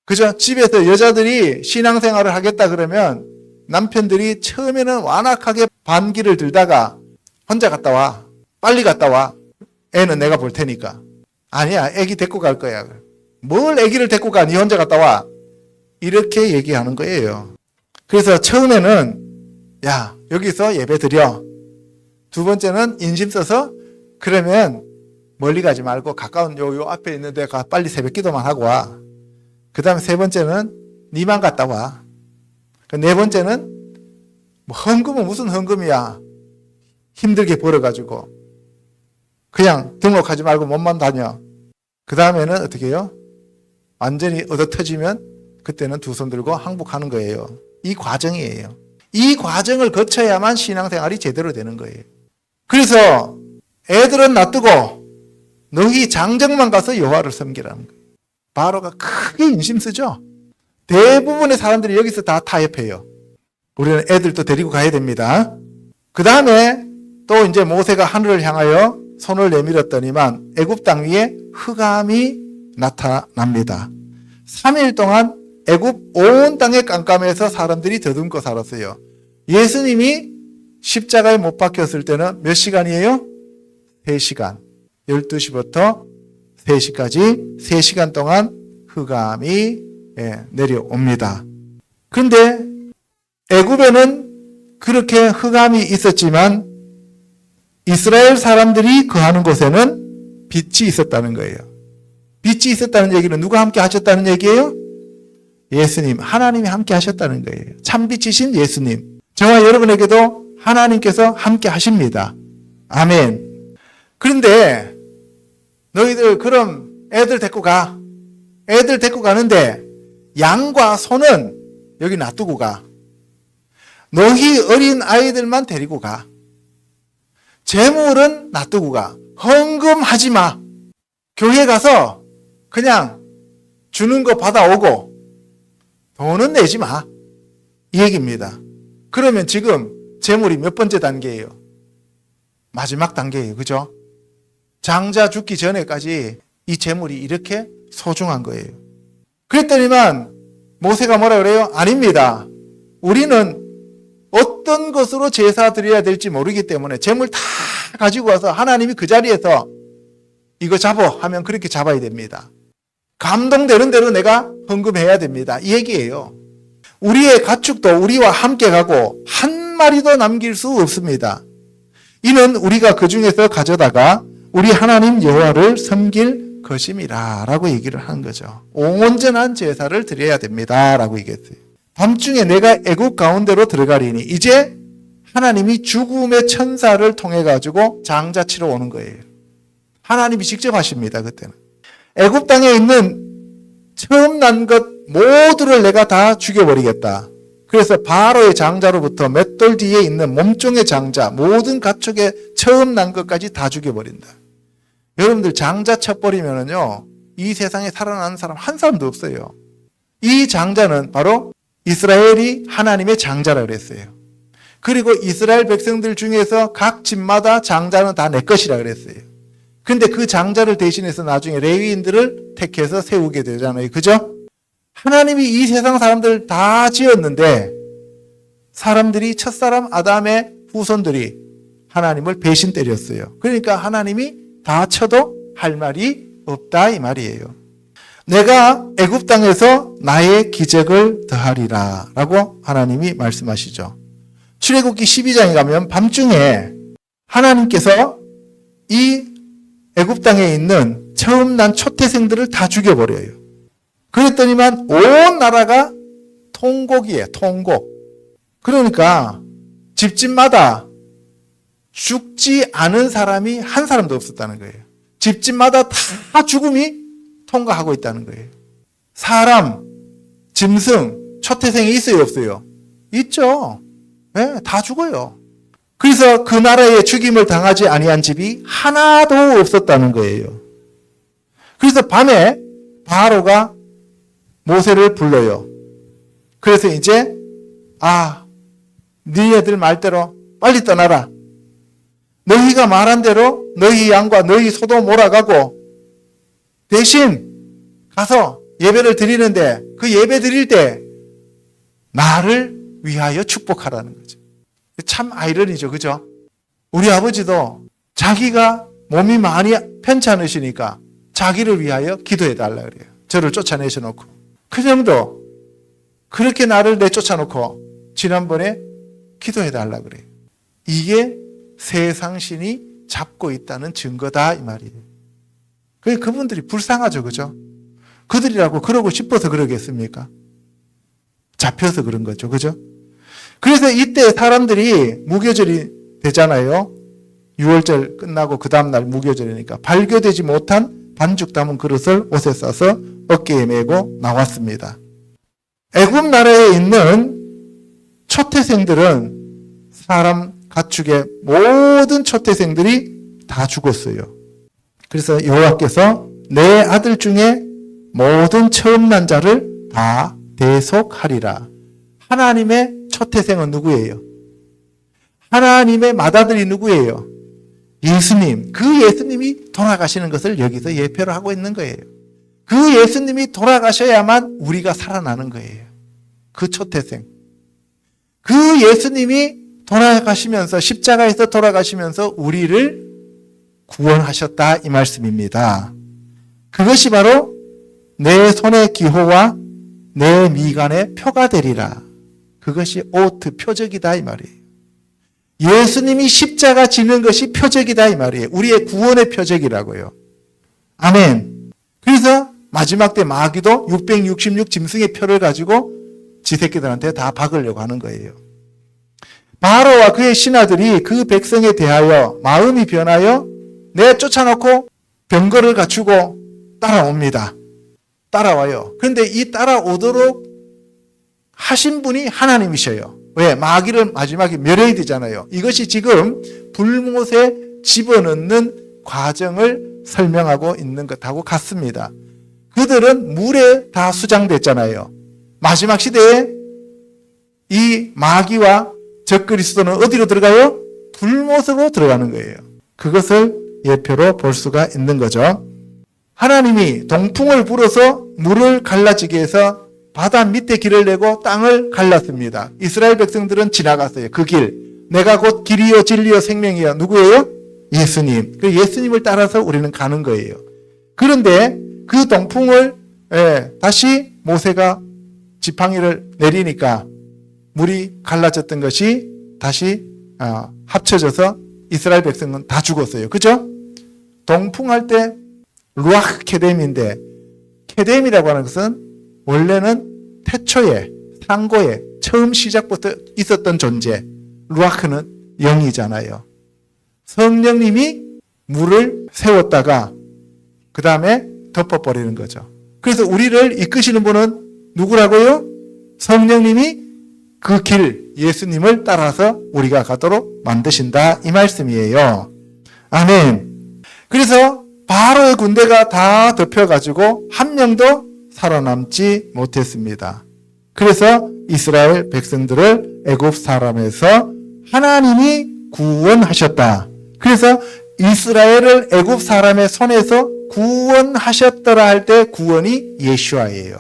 [SPEAKER 1] 그죠? 집에서 여자들이 신앙생활을 하겠다 그러면 남편들이 처음에는 완악하게 반기를 들다가 혼자 갔다 와. 빨리 갔다 와. 애는 내가 볼 테니까. 아니야, 애기 데리고 갈 거야. 뭘 애기를 데리고 가? 니 혼자 갔다 와. 이렇게 얘기하는 거예요. 그래서 처음에는 야, 여기서 예배 드려. 두 번째는 인심 써서 그러면 멀리 가지 말고 가까운 요 앞에 있는 데 가 빨리 새벽 기도만 하고 와. 그 다음에 세 번째는 니만 갔다 와. 네 번째는 뭐 헌금은 무슨 헌금이야. 힘들게 벌어가지고 그냥 등록하지 말고 몸만 다녀. 그 다음에는 어떻게 해요? 완전히 얻어 터지면 그때는 두 손 들고 항복하는 거예요. 이 과정이에요. 이 과정을 거쳐야만 신앙생활이 제대로 되는 거예요. 그래서 애들은 놔두고 너희 장정만 가서 여호와를 섬기라는 거예요. 바로가 크게 인심 쓰죠. 대부분의 사람들이 여기서 다 타협해요. 우리는 애들도 데리고 가야 됩니다. 그 다음에 또 이제 모세가 하늘을 향하여 손을 내밀었더니만 애굽 땅 위에 흑암이 나타납니다. 3일 동안 애굽 온 땅에 깜깜해서 사람들이 더듬고 살았어요. 예수님이 십자가에 못 박혔을 때는 몇 시간이에요? 3시간. 12시부터 3시까지 3시간 동안 흑암이 내려옵니다. 그런데 애굽에는 그렇게 흑암이 있었지만 이스라엘 사람들이 거하는 곳에는 빛이 있었다는 거예요. 빛이 있었다는 얘기는 누가 함께 하셨다는 얘기예요? 예수님, 하나님이 함께 하셨다는 거예요. 참빛이신 예수님. 저와 여러분에게도 하나님께서 함께 하십니다. 아멘. 그런데 너희들 그럼 애들 데리고 가. 애들 데리고 가는데 양과 소는 여기 놔두고 가. 너희 어린 아이들만 데리고 가. 재물은 놔두고 가. 헌금하지 마. 교회 가서 그냥 주는 거 받아오고 돈은 내지 마. 이 얘기입니다. 그러면 지금 재물이 몇 번째 단계예요? 마지막 단계예요. 그죠? 장자 죽기 전에까지 이 재물이 이렇게 소중한 거예요. 그랬더니만 모세가 뭐라 그래요? 아닙니다. 우리는 어떤 것으로 제사 드려야 될지 모르기 때문에 재물 다 가지고 와서 하나님이 그 자리에서 이거 잡어 하면 그렇게 잡아야 됩니다. 감동되는 대로 내가 헌금해야 됩니다. 이 얘기예요. 우리의 가축도 우리와 함께 가고 한 마리도 남길 수 없습니다. 이는 우리가 그 중에서 가져다가 우리 하나님 여호와를 섬길 것임이라 라고 얘기를 한 거죠. 온전한 제사를 드려야 됩니다 라고 얘기했어요. 밤중에 내가 애굽 가운데로 들어가리니 이제 하나님이 죽음의 천사를 통해 가지고 장자치러 오는 거예요. 하나님이 직접 하십니다. 그때는. 애굽 땅에 있는 처음 난 것 모두를 내가 다 죽여버리겠다. 그래서 바로의 장자로부터 맷돌 뒤에 있는 몸종의 장자, 모든 가축의 처음 난 것까지 다 죽여버린다. 여러분들 장자 쳐버리면은요, 이 세상에 살아나는 사람 한 사람도 없어요. 이 장자는 바로 이스라엘이 하나님의 장자라 그랬어요. 그리고 이스라엘 백성들 중에서 각 집마다 장자는 다 내 것이라 그랬어요. 근데 그 장자를 대신해서 나중에 레위인들을 택해서 세우게 되잖아요. 그죠? 하나님이 이 세상 사람들 다 지었는데 사람들이 첫사람 아담의 후손들이 하나님을 배신 때렸어요. 그러니까 하나님이 다 쳐도 할 말이 없다 이 말이에요. 내가 애굽 땅에서 나의 기적을 더하리라 라고 하나님이 말씀하시죠. 출애굽기 12장에 가면 밤중에 하나님께서 이 애굽 땅에 있는 처음 난 초태생들을 다 죽여버려요. 그랬더니만 온 나라가 통곡이에요. 통곡. 그러니까 집집마다 죽지 않은 사람이 한 사람도 없었다는 거예요. 집집마다 다 죽음이 통과하고 있다는 거예요. 사람, 짐승, 초태생이 있어요, 없어요? 있죠. 네, 다 죽어요. 그래서 그 나라에 죽임을 당하지 아니한 집이 하나도 없었다는 거예요. 그래서 밤에 바로가 모세를 불러요. 그래서 이제 너희들 말대로 빨리 떠나라. 너희가 말한 대로 너희 양과 너희 소도 몰아가고 대신 가서 예배를 드리는데 그 예배 드릴 때 나를 위하여 축복하라는 거죠. 참 아이러니죠. 그죠? 우리 아버지도 자기가 몸이 많이 편찮으시니까 자기를 위하여 기도해 달라 그래요. 저를 쫓아내셔놓고. 그냥도 그렇게 나를 내쫓아놓고 지난번에 기도해 달라 그래요. 이게 세상 신이 잡고 있다는 증거다 이 말이에요. 그분들이 불쌍하죠. 그죠? 그들이라고 그러고 싶어서 그러겠습니까? 잡혀서 그런 거죠. 그죠? 그래서 이때 사람들이 무교절이 되잖아요. 6월절 끝나고 그 다음날 무교절이니까 발교되지 못한 반죽 담은 그릇을 옷에 싸서 어깨에 메고 나왔습니다. 애굽 나라에 있는 초태생들은 사람 가축의 모든 초태생들이 다 죽었어요. 그래서 여호와께서 내 아들 중에 모든 처음 난 자를 다 대속하리라. 하나님의 초태생은 누구예요? 하나님의 맏아들이 누구예요? 예수님, 그 예수님이 돌아가시는 것을 여기서 예표를 하고 있는 거예요. 그 예수님이 돌아가셔야만 우리가 살아나는 거예요. 그 초태생. 그 예수님이 돌아가시면서 십자가에서 돌아가시면서 우리를 구원하셨다 이 말씀입니다. 그것이 바로 내 손의 기호와 내 미간의 표가 되리라. 그것이 오트 표적이다 이 말이에요. 예수님이 십자가 지는 것이 표적이다 이 말이에요. 우리의 구원의 표적이라고요. 아멘. 그래서 마지막 때 마귀도 666 짐승의 표를 가지고 지 새끼들한테 다 박으려고 하는 거예요. 바로와 그의 신하들이 그 백성에 대하여 마음이 변하여 내 쫓아놓고 병거를 갖추고 따라옵니다. 따라와요. 그런데 이 따라오도록 하신 분이 하나님이셔요. 왜? 마귀를 마지막에 멸해야 되잖아요. 이것이 지금 불못에 집어넣는 과정을 설명하고 있는 것하고 같습니다. 그들은 물에 다 수장됐잖아요. 마지막 시대에 이 마귀와 적그리스도는 어디로 들어가요? 불못으로 들어가는 거예요. 그것을 예표로 볼 수가 있는 거죠. 하나님이 동풍을 불어서 물을 갈라지게 해서 바다 밑에 길을 내고 땅을 갈랐습니다. 이스라엘 백성들은 지나갔어요. 그 길. 내가 곧 길이요 진리요 생명이요. 누구예요? 예수님. 그 예수님을 따라서 우리는 가는 거예요. 그런데 그 동풍을 다시 모세가 지팡이를 내리니까 물이 갈라졌던 것이 다시 합쳐져서 이스라엘 백성은 다 죽었어요. 그죠? 동풍할 때 루아흐 케뎀인데 케뎀이라고 하는 것은 원래는 태초에 상고에 처음 시작부터 있었던 존재. 루아흐는 영이잖아요. 성령님이 물을 세웠다가 그 다음에 덮어버리는 거죠. 그래서 우리를 이끄시는 분은 누구라고요? 성령님이 그 길, 예수님을 따라서 우리가 가도록 만드신다 이 말씀이에요. 아멘. 그래서 바로의 군대가 다 덮여가지고 한 명도 살아남지 못했습니다. 그래서 이스라엘 백성들을 애굽 사람에서 하나님이 구원하셨다. 그래서 이스라엘을 애굽 사람의 손에서 구원하셨더라 할 때 구원이 예수아예요.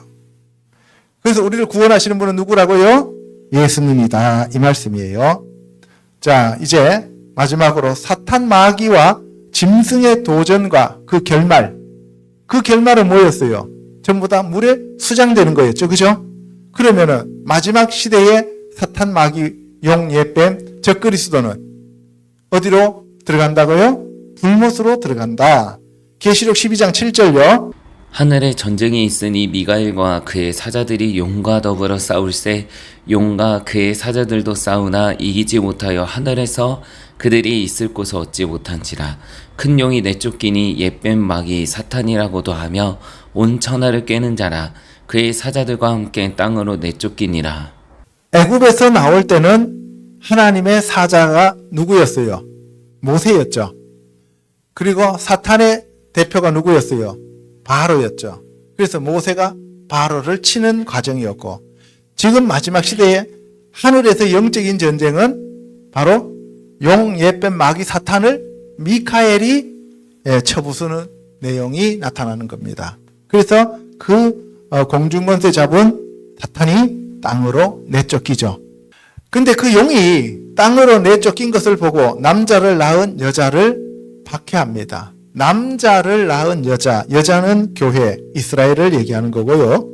[SPEAKER 1] 그래서 우리를 구원하시는 분은 누구라고요? 예수님이다 이 말씀이에요. 자, 이제 마지막으로 사탄 마귀와 짐승의 도전과 그 결말은 뭐였어요? 전부 다 물에 수장되는 거였죠. 그죠? 그러면은 마지막 시대에 사탄 마귀 용 예뱀 적그리스도는 어디로 들어간다고요? 불못으로 들어간다. 계시록 12장 7절요.
[SPEAKER 2] 하늘에 전쟁이 있으니 미가엘과 그의 사자들이 용과 더불어 싸울세 용과 그의 사자들도 싸우나 이기지 못하여 하늘에서 그들이 있을 곳을 얻지 못한지라. 큰 용이 내쫓기니 옛뱀 마귀 사탄이라고도 하며 온 천하를 깨는 자라. 그의 사자들과 함께 땅으로 내쫓기니라.
[SPEAKER 1] 애굽에서 나올 때는 하나님의 사자가 누구였어요? 모세였죠. 그리고 사탄의 대표가 누구였어요? 바로였죠. 그래서 모세가 바로를 치는 과정이었고, 지금 마지막 시대에 하늘에서 영적인 전쟁은 바로 용, 옛뱀, 마귀, 사탄을 미카엘이 쳐부수는 내용이 나타나는 겁니다. 그래서 그 공중권세 잡은 사탄이 땅으로 내쫓기죠. 근데 그 용이 땅으로 내쫓긴 것을 보고 남자를 낳은 여자를 박해합니다. 남자를 낳은 여자는 교회, 이스라엘을 얘기하는 거고요.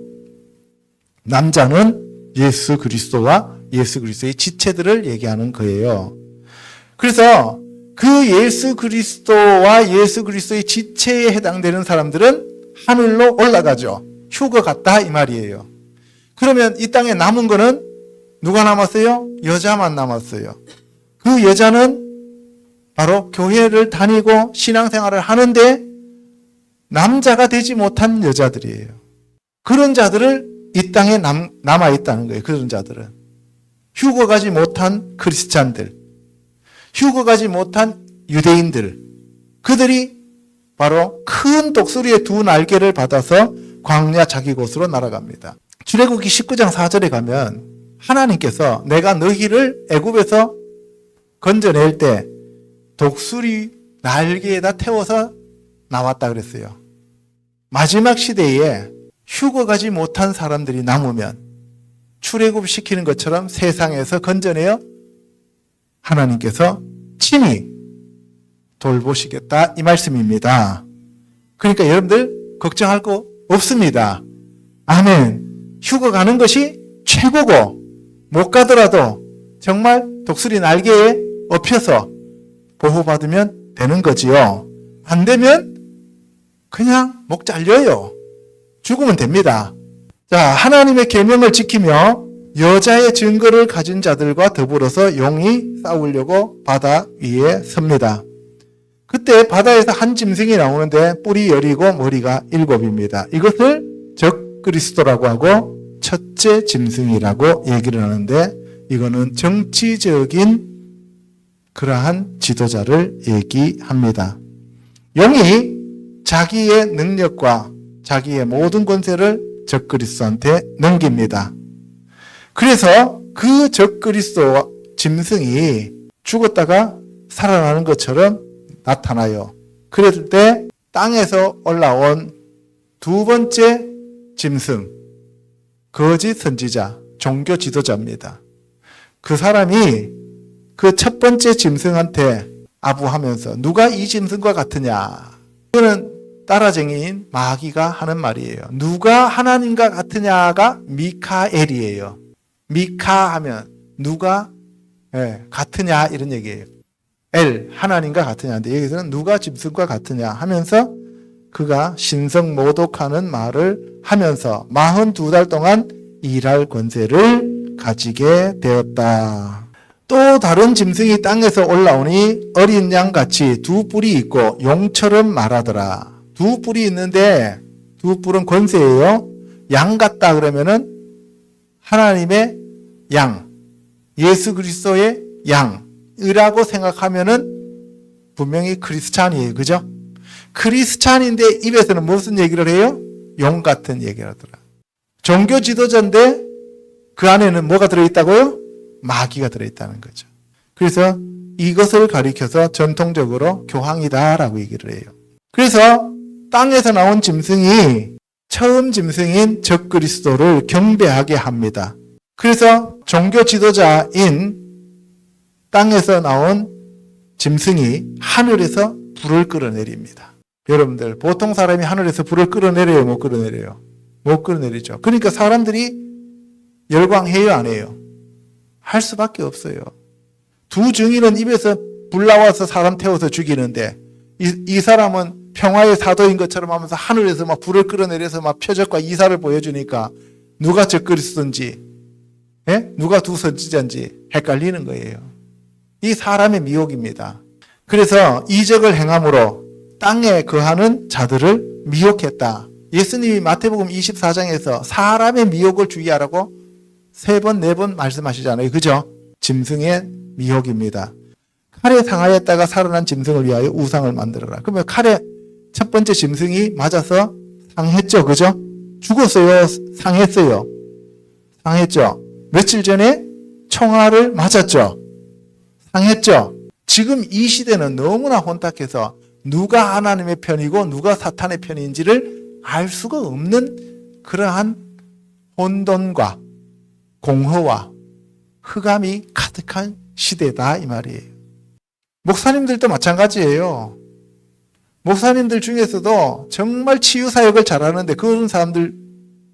[SPEAKER 1] 남자는 예수 그리스도와 예수 그리스도의 지체들을 얘기하는 거예요. 그래서 그 예수 그리스도와 예수 그리스도의 지체에 해당되는 사람들은 하늘로 올라가죠. 휴거 갔다 이 말이에요. 그러면 이 땅에 남은 거는 누가 남았어요? 여자만 남았어요. 그 여자는 바로 교회를 다니고 신앙생활을 하는데 남자가 되지 못한 여자들이에요. 그런 자들을 이 땅에 남아있다는 거예요. 그런 자들은. 휴거 가지 못한 크리스찬들, 휴거 가지 못한 유대인들, 그들이 바로 큰 독수리의 두 날개를 받아서 광야 자기 곳으로 날아갑니다. 출애굽기 19장 4절에 가면 하나님께서 내가 너희를 애굽에서 건져낼 때 독수리 날개에다 태워서 나왔다 그랬어요. 마지막 시대에 휴거 가지 못한 사람들이 남으면 출애굽시키는 것처럼 세상에서 건져내어 하나님께서 친히 돌보시겠다 이 말씀입니다. 그러니까 여러분들 걱정할 거 없습니다. 아멘. 휴거 가는 것이 최고고 못 가더라도 정말 독수리 날개에 업혀서 보호받으면 되는 거지요. 안 되면 그냥 목 잘려요. 죽으면 됩니다. 자, 하나님의 계명을 지키며 여자의 증거를 가진 자들과 더불어서 용이 싸우려고 바다 위에 섭니다. 그때 바다에서 한 짐승이 나오는데 뿔이 10이고 머리가 7입니다. 이것을 적그리스도라고 하고 첫째 짐승이라고 얘기를 하는데 이거는 정치적인 그러한 지도자를 얘기합니다. 용이 자기의 능력과 자기의 모든 권세를 적그리스도한테 넘깁니다. 그래서 그 적그리스도 짐승이 죽었다가 살아나는 것처럼 나타나요. 그랬을 때 땅에서 올라온 두 번째 짐승, 거짓 선지자, 종교 지도자입니다. 그 사람이 그 첫 번째 짐승한테 아부하면서 누가 이 짐승과 같으냐? 이거는 따라쟁이인 마귀가 하는 말이에요. 누가 하나님과 같으냐가 미카엘이에요. 미카 하면 누가 같으냐 이런 얘기예요. 엘 하나님과 같으냐인데 여기서는 누가 짐승과 같으냐 하면서 그가 신성모독하는 말을 하면서 42달 동안 일할 권세를 가지게 되었다. 또 다른 짐승이 땅에서 올라오니 어린 양같이 두 뿔이 있고 용처럼 말하더라. 두 뿔이 있는데 두 뿔은 권세예요. 양 같다 그러면은 하나님의 양, 예수 그리스도의 양이라고 생각하면은 분명히 크리스찬이에요. 그죠? 크리스찬인데 입에서는 무슨 얘기를 해요? 용 같은 얘기를 하더라. 종교 지도자인데 그 안에는 뭐가 들어있다고요? 마귀가 들어있다는 거죠. 그래서 이것을 가리켜서 전통적으로 교황이다라고 얘기를 해요. 그래서 땅에서 나온 짐승이 처음 짐승인 적그리스도를 경배하게 합니다. 그래서 종교 지도자인 땅에서 나온 짐승이 하늘에서 불을 끌어내립니다. 여러분들 보통 사람이 하늘에서 불을 끌어내려요? 못 끌어내려요? 못 끌어내리죠. 그러니까 사람들이 열광해요? 안 해요? 할 수밖에 없어요. 두 증인은 입에서 불 나와서 사람 태워서 죽이는데 이 사람은 평화의 사도인 것처럼 하면서 하늘에서 막 불을 끌어내려서 막 표적과 이사를 보여주니까 누가 적그리스도인지 누가 두 선지자인지 헷갈리는 거예요. 이 사람의 미혹입니다. 그래서 이적을 행함으로 땅에 거하는 자들을 미혹했다. 예수님이 마태복음 24장에서 사람의 미혹을 주의하라고 3번, 4번 말씀하시잖아요. 그죠? 짐승의 미혹입니다. 칼에 상하였다가 살아난 짐승을 위하여 우상을 만들어라. 그러면 칼에 첫 번째 짐승이 맞아서 상했죠. 그죠? 죽었어요. 상했어요. 상했죠. 며칠 전에 총알을 맞았죠. 상했죠. 지금 이 시대는 너무나 혼탁해서 누가 하나님의 편이고 누가 사탄의 편인지를 알 수가 없는 그러한 혼돈과 공허와 흑암이 가득한 시대다 이 말이에요. 목사님들도 마찬가지예요. 목사님들 중에서도 정말 치유사역을 잘하는데 그런 사람들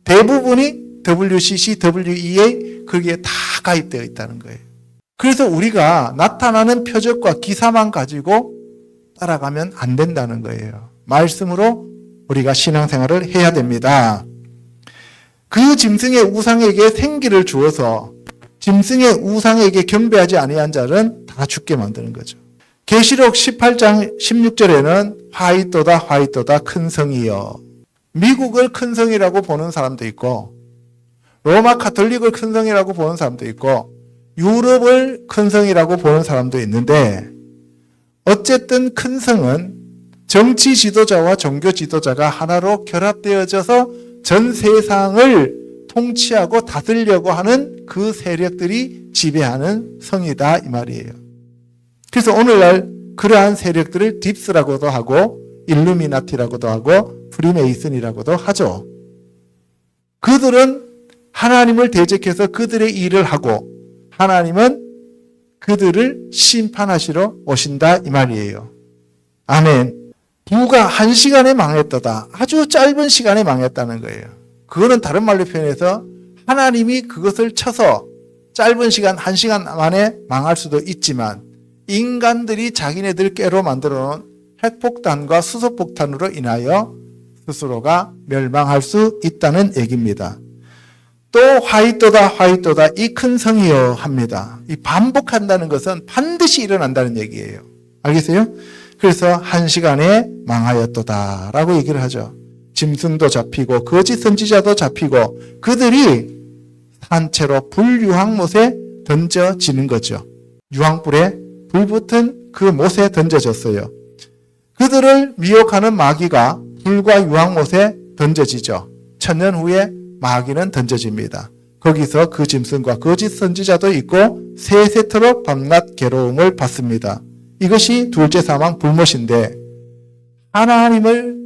[SPEAKER 1] 대부분이 WCC, WEA 거기에 다 가입되어 있다는 거예요. 그래서 우리가 나타나는 표적과 기사만 가지고 따라가면 안 된다는 거예요. 말씀으로 우리가 신앙생활을 해야 됩니다. 그 짐승의 우상에게 생기를 주어서 짐승의 우상에게 경배하지 아니한 자는 다 죽게 만드는 거죠. 계시록 18장 16절에는 화이또다 화이또다 큰 성이여. 미국을 큰 성이라고 보는 사람도 있고 로마 카톨릭을 큰 성이라고 보는 사람도 있고 유럽을 큰 성이라고 보는 사람도 있는데 어쨌든 큰 성은 정치 지도자와 종교 지도자가 하나로 결합되어져서 전 세상을 통치하고 다스리려고 하는 그 세력들이 지배하는 성이다 이 말이에요. 그래서 오늘날 그러한 세력들을 딥스라고도 하고 일루미나티라고도 하고 프리메이슨이라고도 하죠. 그들은 하나님을 대적해서 그들의 일을 하고 하나님은 그들을 심판하시러 오신다 이 말이에요. 아멘. 부가 1시간에 망했다다. 아주 짧은 시간에 망했다는 거예요. 그거는 다른 말로 표현해서 하나님이 그것을 쳐서 짧은 시간 1시간 만에 망할 수도 있지만 인간들이 자기네들 꾀로 만들어 놓은 핵폭탄과 수소폭탄으로 인하여 스스로가 멸망할 수 있다는 얘기입니다. 또 화이토다 이 큰 성이여 합니다. 이 반복한다는 것은 반드시 일어난다는 얘기예요. 알겠어요? 그래서 1시간에 망하였도다 라고 얘기를 하죠. 짐승도 잡히고 거짓 선지자도 잡히고 그들이 산채로 불유황못에 던져지는 거죠. 유황불에 불붙은 그 못에 던져졌어요. 그들을 미혹하는 마귀가 불과 유황못에 던져지죠. 1000년 후에 마귀는 던져집니다. 거기서 그 짐승과 거짓 선지자도 있고 세세토록 밤낮 괴로움을 받습니다. 이것이 둘째 사망 불못인데 하나님을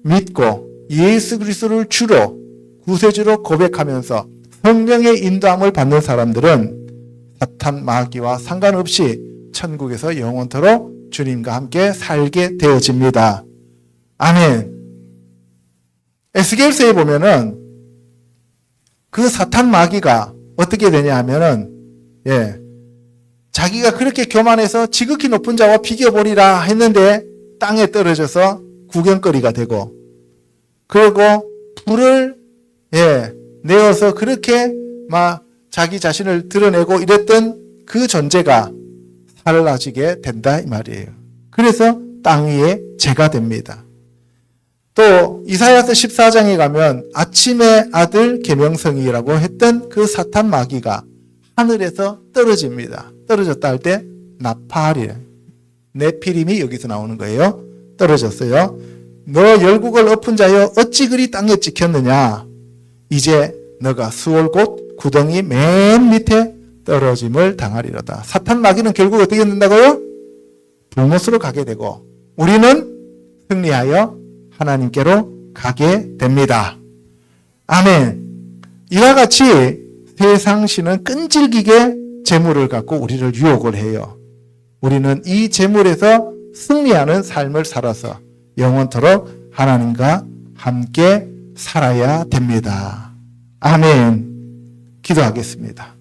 [SPEAKER 1] 믿고 예수 그리스도를 주로 구세주로 고백하면서 성령의 인도함을 받는 사람들은 사탄 마귀와 상관없이 천국에서 영원토록 주님과 함께 살게 되어집니다. 아멘. 에스겔서에 보면은 그 사탄 마귀가 어떻게 되냐 하면은 자기가 그렇게 교만해서 지극히 높은 자와 비교보리라 했는데 땅에 떨어져서 구경거리가 되고 그리고 불을 내어서 그렇게 막 자기 자신을 드러내고 이랬던 그 존재가 사라지게 된다 이 말이에요. 그래서 땅 위에 재가 됩니다. 또 이사야서 14장에 가면 아침의 아들 계명성이라고 했던 그 사탄 마귀가 하늘에서 떨어집니다. 떨어졌다 할 때 나팔이래. 네피림이 여기서 나오는 거예요. 떨어졌어요. 너 열국을 엎은 자여 어찌 그리 땅에 찍혔느냐. 이제 너가 수월 곧 구덩이 맨 밑에 떨어짐을 당하리로다. 사탄 마귀는 결국 어떻게 된다고요? 불못으로 가게 되고 우리는 승리하여 하나님께로 가게 됩니다. 아멘. 이와 같이 세상신은 끈질기게 재물을 갖고 우리를 유혹을 해요. 우리는 이 재물에서 승리하는 삶을 살아서 영원토록 하나님과 함께 살아야 됩니다. 아멘. 기도하겠습니다.